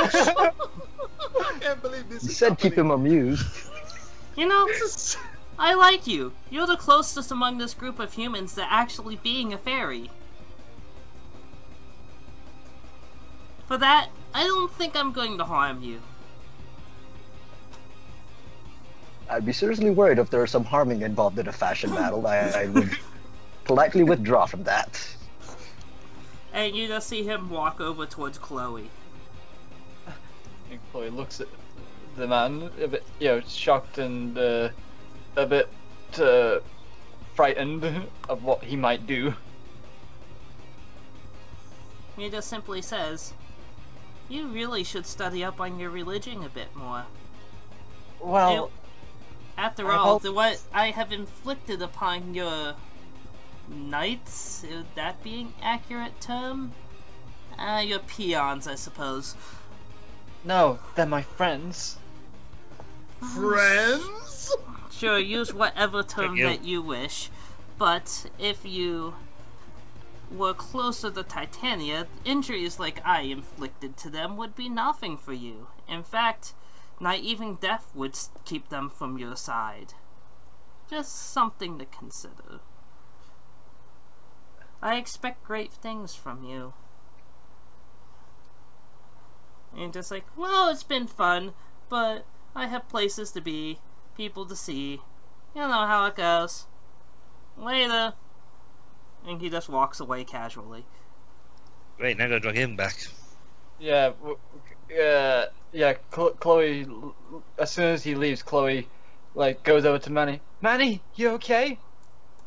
I can't believe this You is said keep happening. him amused. You know, This is... I like you. You're the closest among this group of humans to actually being a fairy. For that, I don't think I'm going to harm you. I'd be seriously worried if there was some harming involved in a fashion battle. I would politely withdraw from that. And you just see him walk over towards Chloe. And Chloe looks at the man a bit, shocked and a bit frightened of what he might do. He just simply says, "You really should study up on your religion a bit more. Well, After I all, hope- what I have inflicted upon your knights, would that be an accurate term? Your peons, I suppose. no, they're my friends. Friends? Sure, use whatever term Thank you. that you wish, but if you were closer to Titania, injuries like I inflicted to them would be nothing for you. In fact, not even death would keep them from your side. Just something to consider. I expect great things from you." And just like, well, it's been fun, but I have places to be, people to see. You know how it goes. Later. And he just walks away casually. Great, now gotta drag him back. Yeah, Chloe. As soon as he leaves, Chloe goes over to Manny. Manny, you okay?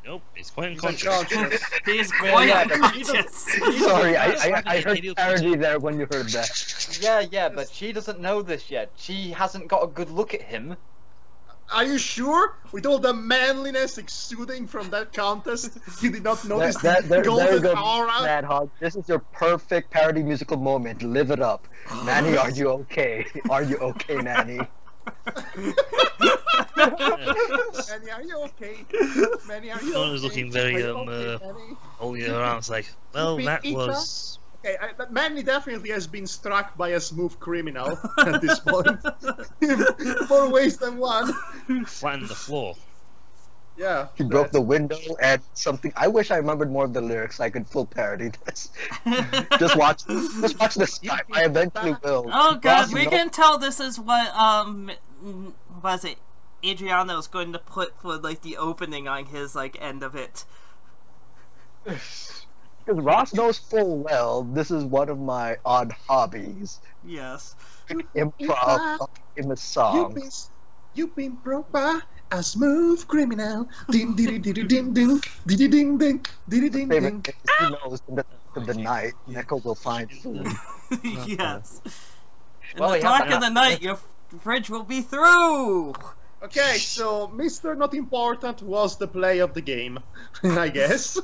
Nope, he's quite He's unconscious. unconscious. He's Yeah, quite yeah, but unconscious. Sorry, Maybe I heard you'll parody there when you heard that. Yeah, but she doesn't know this yet. She hasn't got a good look at him. Are you sure? With all the manliness exuding from that contest, you did not notice There the you golden go, aura? Madhog. This is your perfect parody musical moment. Live it up. Manny, are you okay? Are you okay, Manny? Manny, are you okay? Manny, are you Someone okay? was looking very, Are you okay, Manny? holding her arms like, well, Big that eater? was... Okay, Manny definitely has been struck by a smooth criminal at this point. More ways than one. flattened the floor. Yeah. He broke the window and something. I wish I remembered more of the lyrics. I could full parody this. Just watch the Skype. I eventually will. Oh god, Ross, we you know- can tell this is what was it Adriano's going to put for like the opening on his like end of it. Because Ross knows full well this is one of my odd hobbies. Yes. Improv in a song. You've been broke by a smooth criminal. Ding ding ding ding ding ding ding ding ding ding Favorite ding. thing is he knows in the dark of the night, Neko will find food. Yes. In Well, the he has dark to- of the night, your fridge will be through. Okay, so Mr. Not Important was the play of the game, I guess.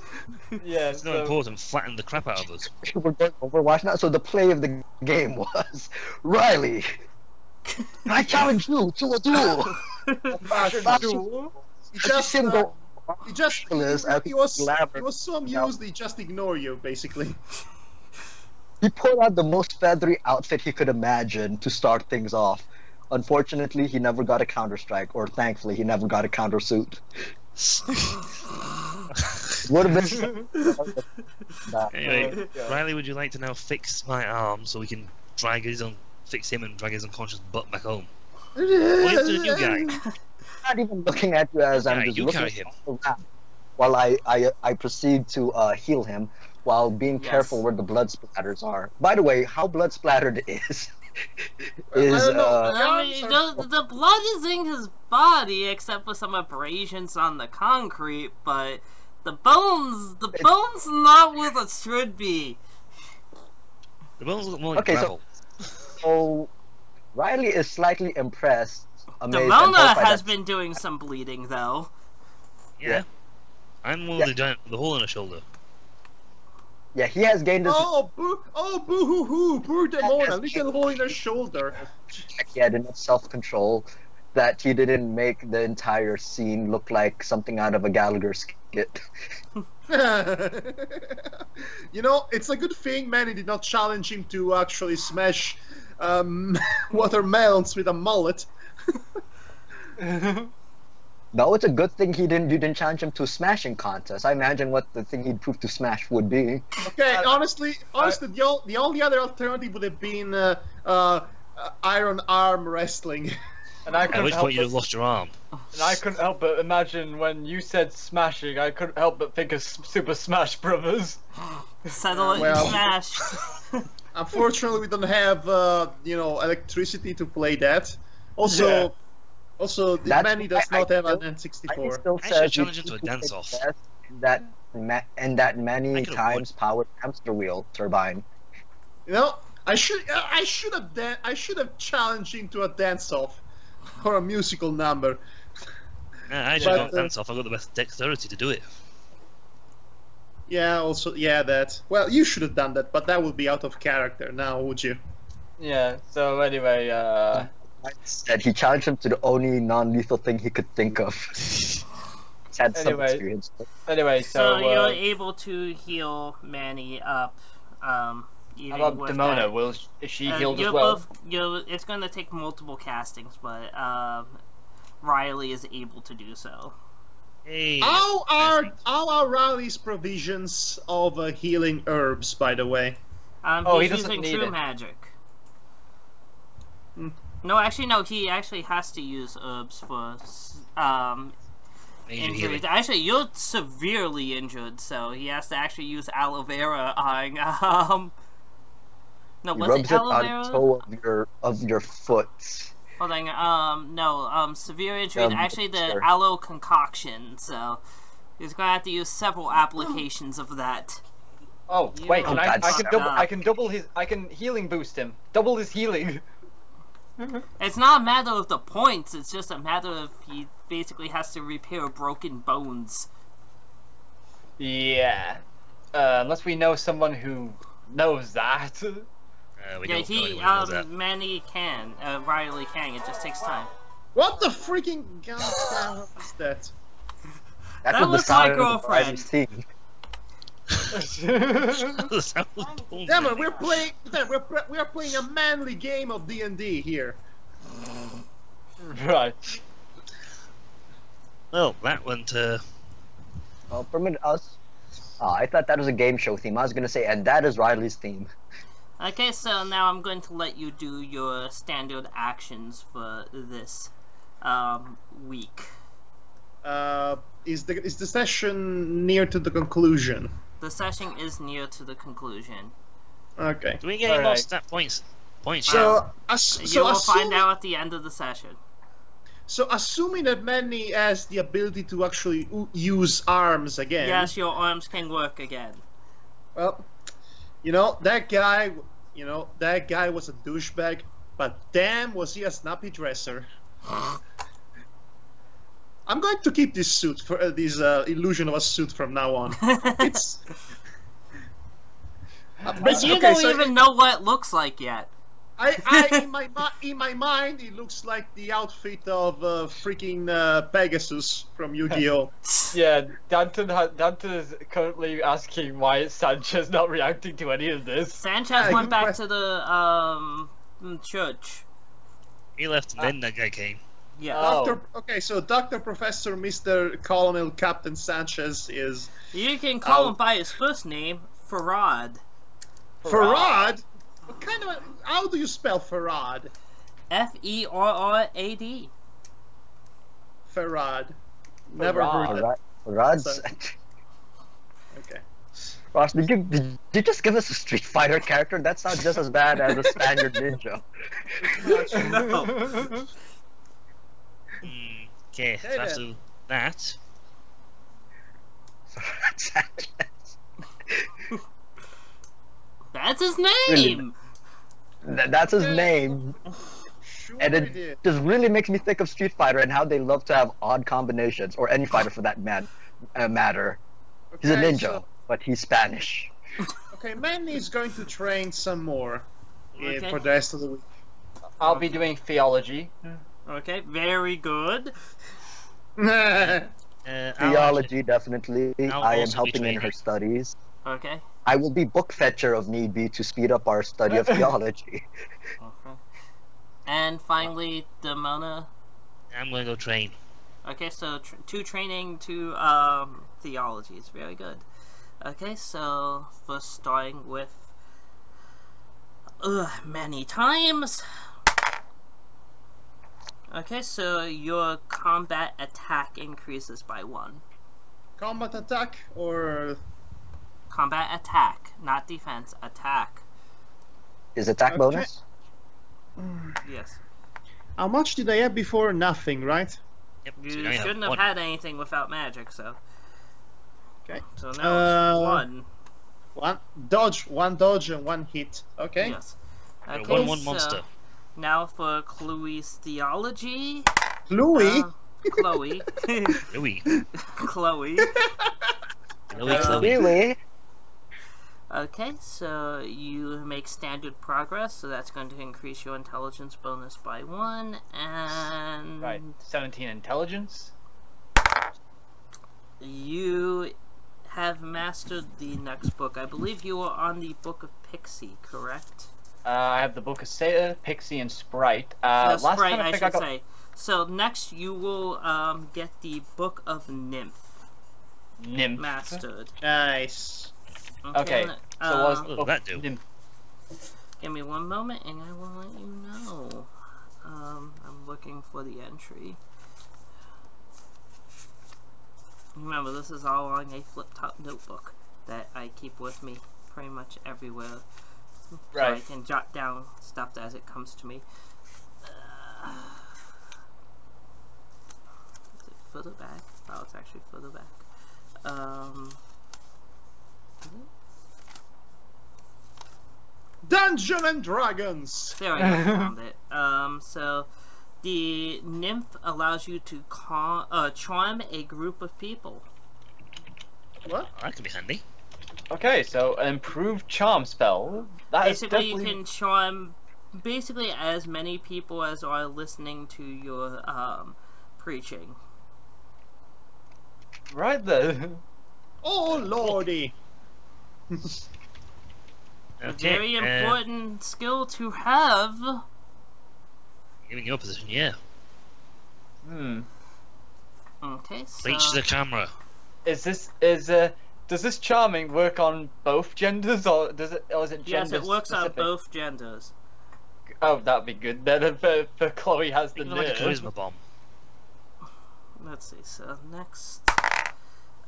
Yeah, It's not important, flatten the crap out of us. We're going Overwatch now. So the play of the game was Riley. I challenge you to a duel. He just, single. he just, he was so amused he just ignored you, basically. He put on the most feathery outfit he could imagine to start things off. Unfortunately, he never got a counter-strike, or thankfully, he never got a counter-suit. Would have been. Anyway, Riley, would you like to now fix my arm so we can fix him and drag his unconscious butt back home? What is the new guy? I'm not even looking at you as I'm Yeah, just you looking carry him. around while I proceed to heal him while being Yes. careful where the blood splatters are. By the way, how blood splattered is I don't know. I mean, the blood is in his body except for some abrasions on the concrete, but the bones not where it should be. The bones look more like Okay, so- gravel. so Riley is slightly impressed. Amazed, and Demona horrified has that- been doing some bleeding though. Yeah. I'm one of the giant with the hole in the shoulder. Yeah, he has gained his. Oh, boo hoo hoo, poor Demona, little hole in her shoulder. He had enough self-control that he didn't make the entire scene look like something out of a Gallagher skit. You know, it's a good thing Manny did not challenge him to actually smash watermelons with a mullet. No, it's a good thing you didn't challenge him to a smashing contest. I imagine what the thing he'd prove to smash would be. Okay, honestly, the only other alternative would have been iron arm wrestling. And I At couldn't which help point you'd have but, lost your arm. and I couldn't help but imagine when you said smashing, I couldn't help but think of Super Smash Brothers. Settle it Well. and smash. Unfortunately, we don't have electricity to play that. Also, the That's Manny why does I not have an I N64. still I should says challenge him to a dance-off. that many I could've times powered hamster wheel turbine. You know, I should have challenged him to a dance-off or a musical number. I should But, not dance off. I've got the best dexterity to do it. Yeah, also, yeah, that. Well, you should have done that, but that would be out of character now, would you? Yeah, so anyway, Said he challenged him to the only non-lethal thing he could think of. He's had some Anyway, experience. so So you're able to heal Manny up. Even how about with Demona? that. Is she healed you're as well? it's going to take multiple castings, but Riley is able to do so. Hey. How are Riley's provisions of healing herbs, by the way? Oh, he He's doesn't using need true it. magic. Hmm. No, actually, no. He actually has to use herbs for Major injuries. healing. Actually, you're severely injured, so he has to actually use aloe vera on No, He was rubs it it aloe on vera? the toe of your foot. Hold on. No. Severe injury. Um, Actually, the sure. aloe concoction. So He's gonna have to use several applications of that. Oh You wait, are I can double his. I can healing boost him. Double his healing. It's not a matter of the points, it's just a matter of he basically has to repair broken bones. Yeah. Unless we know someone who knows that. We Yeah, don't know anyone who knows that. Manny can, Riley can, it just takes time. What the freaking goddamn is that? That was was the my sound of girlfriend. Riley's theme. Damn it, we're playing. We are playing a manly game of D&D here. Right. Well, that went. Oh, from us. Oh, I thought that was a game show theme. I was gonna say, and that is Riley's theme. Okay, so now I'm going to let you do your standard actions for this week. Is the session near to the conclusion? The session is near to the conclusion. Okay. Do we get any more Alright. stat points? Points. So, You will find out at the end of the session. So, assuming that Manny has the ability to actually use arms again. Yes, your arms can work again. Well, that guy was a douchebag, but damn, was he a snappy dresser. I'm going to keep this suit for this illusion of a suit from now on. It's. But you don't even know what it looks like yet. In my mind, it looks like the outfit of freaking Pegasus from Yu-Gi-Oh. Yeah, Danton is currently asking why is Sanchez not reacting to any of this. Sanchez went back to the church. He left and then that guy came. Yeah. Oh. So Dr. Professor Mr. Colonel Captain Sanchez is... You can call him by his first name, Farad. Farad? What kind of... How do you spell Farad? F-E-R-R-A-D. Farad. Never heard that. Rod's. Okay. Ross, did you just give us a Street Fighter character? That sounds just as bad as a Spaniard ninja. No. Okay, so after that. That's his name! That's his name. Sure And he it did. just really makes me think of Street Fighter and how they love to have odd combinations, or any fighter for that matter. He's a Okay, ninja, but he's Spanish. Okay, Manny is going to train some more Okay. for the rest of the week. I'll be doing theology. Okay, very good. Theology, definitely. I'll I am also be helping in her training. studies. Okay. I will be book fetcher of need be to speed up our study of theology. Okay. And finally, Demona. I'm going to go train. Okay, so two training, two theology. It's very good. Okay, so first starting with many times. Okay, so your combat attack increases by 1. Combat attack or... Combat attack, not defense, attack. Is attack Okay. bonus? Yes. How much did I have before? Nothing, right? Yep, so You now you shouldn't have have one. had anything without magic, so. Okay. So now it's 1. One dodge and 1 hit. Okay. Yes. You're Okay, 1/1 so monster. now for Chloe's theology. Louis? Chloe. Louis. Chloe. Louis, Chloe. Really? Okay, so you make standard progress, so that's going to increase your intelligence bonus by 1, and Right. 17 intelligence. you have mastered the next book. I believe you are on the Book of Pixie, correct? I have the Book of Seta, Pixie, and Sprite. No, Last Sprite, time I I think I should got... say. So next you will get the Book of Nymph Nymph. mastered. Nice. Okay, so what was what does that do? Nymph? Give me one moment and I will let you know. I'm looking for the entry. Remember, this is all on a flip-top notebook that I keep with me pretty much everywhere. Right. So I can jot down stuff as it comes to me. Is it further back? Oh, it's actually further back. Dungeon and Dragons! There I go, found it. So the nymph allows you to charm a group of people. What? Oh, that could be handy. Okay, so an improved charm spell. That is Basically, definitely... you can charm basically as many people as are listening to your preaching. Right there. Oh lordy! A Okay, very important skill to have. Given your position, yeah. Okay, so Reach the camera. Does this charming work on both genders, or is it yes, gender it works on specific? both genders. Oh, that'd be good. Then for Chloe has the Think of it like a nerve. charisma bomb. Let's see. So next,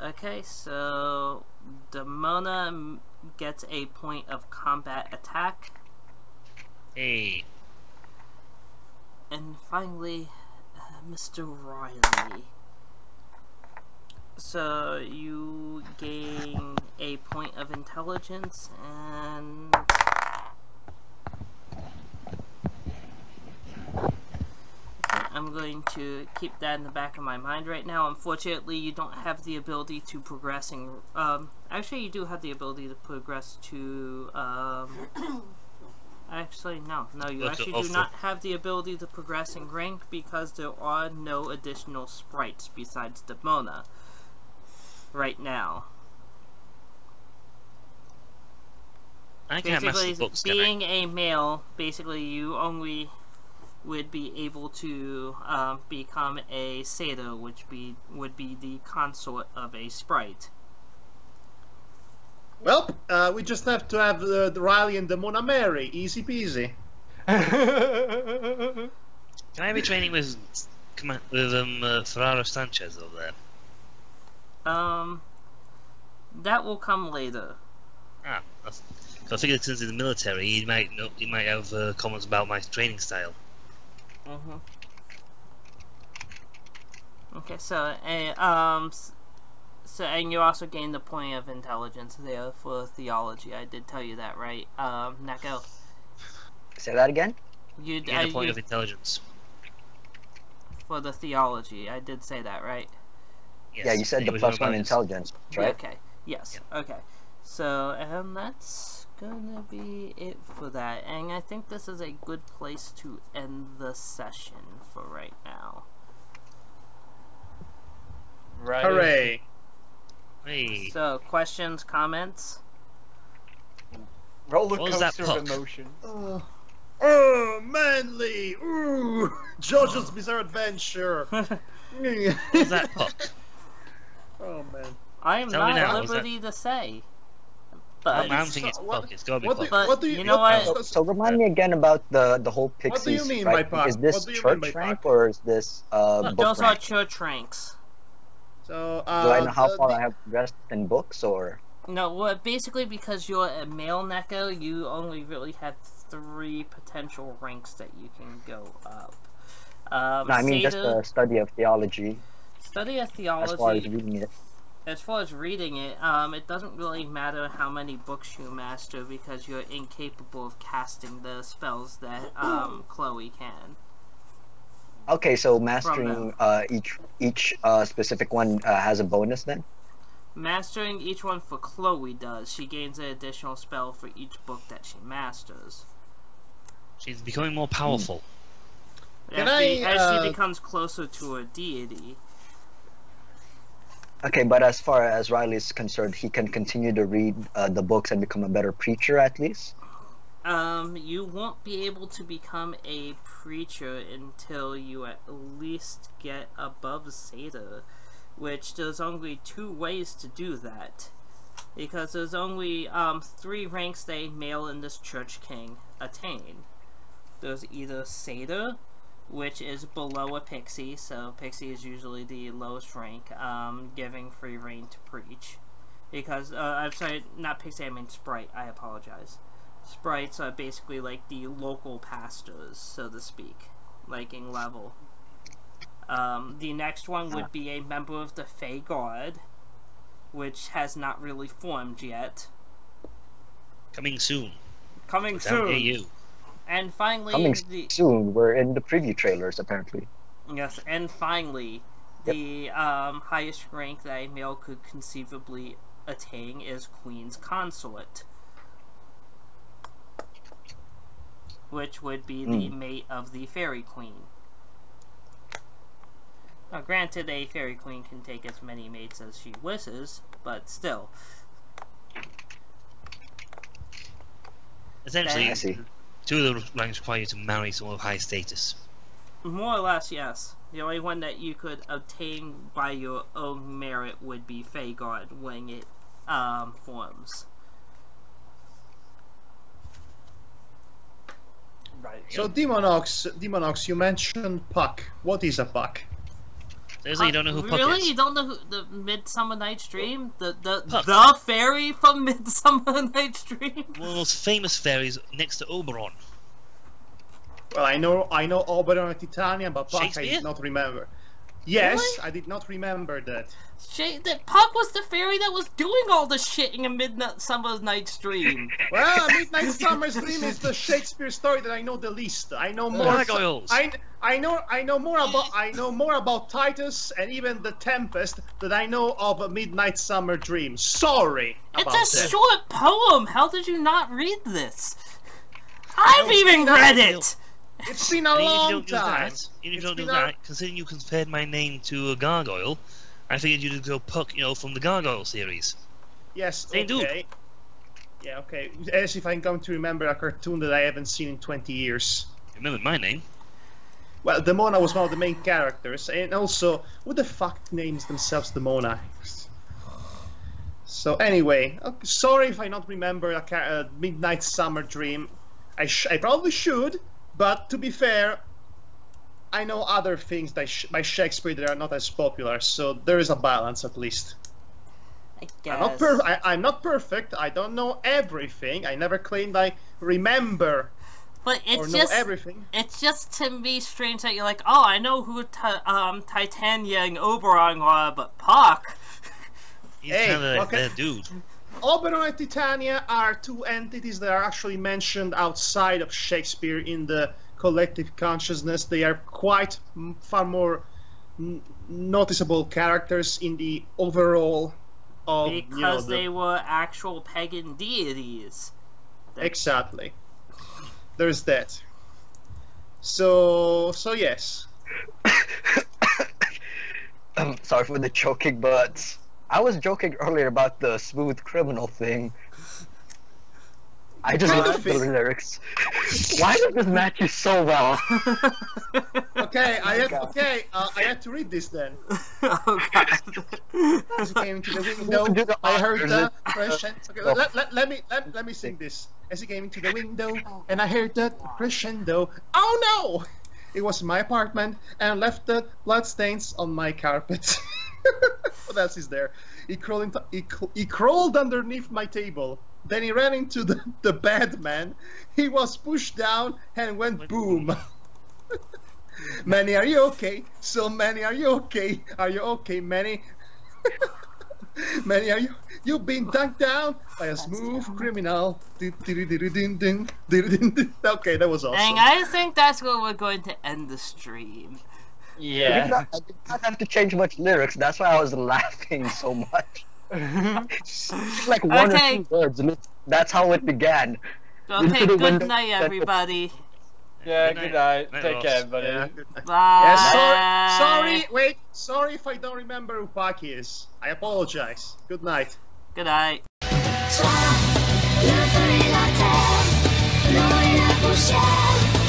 okay, so Demona gets a point of combat attack, Hey, and finally, Mr. Riley. So you gain a point of intelligence, and I'm going to keep that in the back of my mind right now. Unfortunately, you don't have the ability to progress in, actually you do have the ability to progress to, actually no, you actually do not have the ability to progress in rank because there are no additional sprites besides Demona right now. I can't master Basically, the books, can I? being a male, basically you only would be able to become a satyr, which would be the consort of a sprite. Well, we just have to have the Riley and Demona marry. Easy peasy. Can I be training with Ferraro Sanchez over there? That will come later. Ah, I figured since he's in the military, he might have comments about my training style. Okay, so and you also gain the point of intelligence there for theology. I did tell you that, right, Neko? Say that again? You Gain a point of intelligence. for the theology. I did say that, right? Yes, Yeah, you said the it was +1 bonus. intelligence, Yeah, right? okay. Yes. Yeah. Okay. So, and that's gonna be it for that. And I think this is a good place to end the session for right now. Right. Hooray! Hey, So, questions, comments? Roller What was that coaster of puck? emotion. Oh, Manly! Ooh! JoJo's Bizarre Adventure! what was that puck? Oh, man. I am Tell me not now, at was liberty to say. Well, But I'm thinking it's what- puck. It's gotta be what puck. do- But what do you know what? So remind me again about the whole Pixies. What do you mean by right? puck? Is this What do you mean by church rank puck? or is this book those are rank? church ranks. So, Do I know how far I have progressed in books or? No, well, basically because you're a male Neko, you only really have 3 potential ranks that you can go up. No, I mean just Satyr, the study of theology study of as theology. far as reading it. As far as reading it, it doesn't really matter how many books you master because you're incapable of casting the spells that Chloe can. Okay, so mastering each specific one has a bonus then? Mastering each one for Chloe does. She gains an additional spell for each book that she masters. She's becoming more powerful. Can As she becomes closer to her deity. Okay, but as far as Riley is concerned, he can continue to read the books and become a better preacher at least? You won't be able to become a preacher until you at least get above Satyr, which there's only 2 ways to do that. Because there's only 3 ranks that a male in this church can attain. There's either Satyr, which is below a Pixie, so Pixie is usually the lowest rank, giving free reign to preach. Because, I'm sorry, not Pixie, I mean Sprite, I apologize. Sprites are basically like the local pastors, so to speak, like in level. The next one would be a member of the Fey Guard, which has not really formed yet. Coming soon. Coming Down soon. AU. And finally, Coming soon. We're in the preview trailers, apparently. yes, and finally, the highest rank that a male could conceivably attain is Queen's Consort, which would be the mate of the Fairy Queen. Now, granted, a Fairy Queen can take as many mates as she wishes, but still. Essentially, I see. 2 of the ranks require you to marry someone of high status. More or less, yes. The only one that you could obtain by your own merit would be Fagard when it forms. Right. So Demonox, you mentioned Puck. What is a Puck? Seriously, you don't know who Puck Really? is? You don't know who the Midsummer Night's Dream? Puck. The fairy from Midsummer Night's Dream? One of the most famous fairies next to Oberon. Well, I know Oberon and Titania, but Puck I Shakespeare? did not remember. Yes, Really? I did not remember that. That Puck was the fairy that was doing all the shitting in Midsummer Night's Dream. Well, Midnight Summer's Dream is the Shakespeare story that I know the least. I know more. Gargoyles. I know more about Titus and even the Tempest than I know of a Midnight Summer Dream. Sorry about It's a that. short poem. How did you not read this? I've even read it. It's been a And long time. Even if you It's don't do been that, considering you compared my name to a gargoyle, I figured you'd go Puck, from the Gargoyle series. Yes, They do. okay. Yeah, okay. As if I'm going to remember a cartoon that I haven't seen in 20 years. Remember my name? Well, Demona was one of the main characters, and also, who the fuck names themselves Demona? So anyway, sorry if I don't remember a Midnight Summer Dream. I probably should, but to be fair, I know other things by Shakespeare that are not as popular, so there is a balance at least. I I'm guess. not, I'm not perfect, I don't know everything, I never claimed I remember But or it's know just everything. it's just to me strange that you're like, oh, I know who Titania and Oberon are, but Puck. He's Hey, kind of like okay. that dude. Oberon and Titania are 2 entities that are actually mentioned outside of Shakespeare in the collective consciousness. They are quite far more noticeable characters in the overall of Because they were actual pagan deities. Exactly. There's that. So yes. Sorry for the choking, but I was joking earlier about the smooth criminal thing. I just Right. looked at the lyrics. Why does this match you so well? Okay, I God. had to read this then. Oh god. As he came into the window, Do the I heard honors. the crescendo. Okay, let me sing this. As he came into the window, and I heard the crescendo. Oh no! It was my apartment, and left the bloodstains on my carpet. What else is there? He crawled underneath my table. Then he ran into the bad man. He was pushed down and went boom. Manny, are you okay? So Manny, are you okay? Are you okay, Manny? Manny, you've been dunked down by a smooth criminal. Okay, that was awesome. And I think that's where we're going to end the stream. I Yeah. did not have to change much lyrics, that's why I was laughing so much. It's like one Okay. or 2 words. That's how it began. Okay, Into the good window. night, everybody. Yeah, Good good night. night. Night, Take Ross. care, buddy. Yeah, good night. Bye. Yeah, sorry if I don't remember who Pac is. I apologize. Good night. Good night. Sois le feu et la terre, l'eau et la poussière.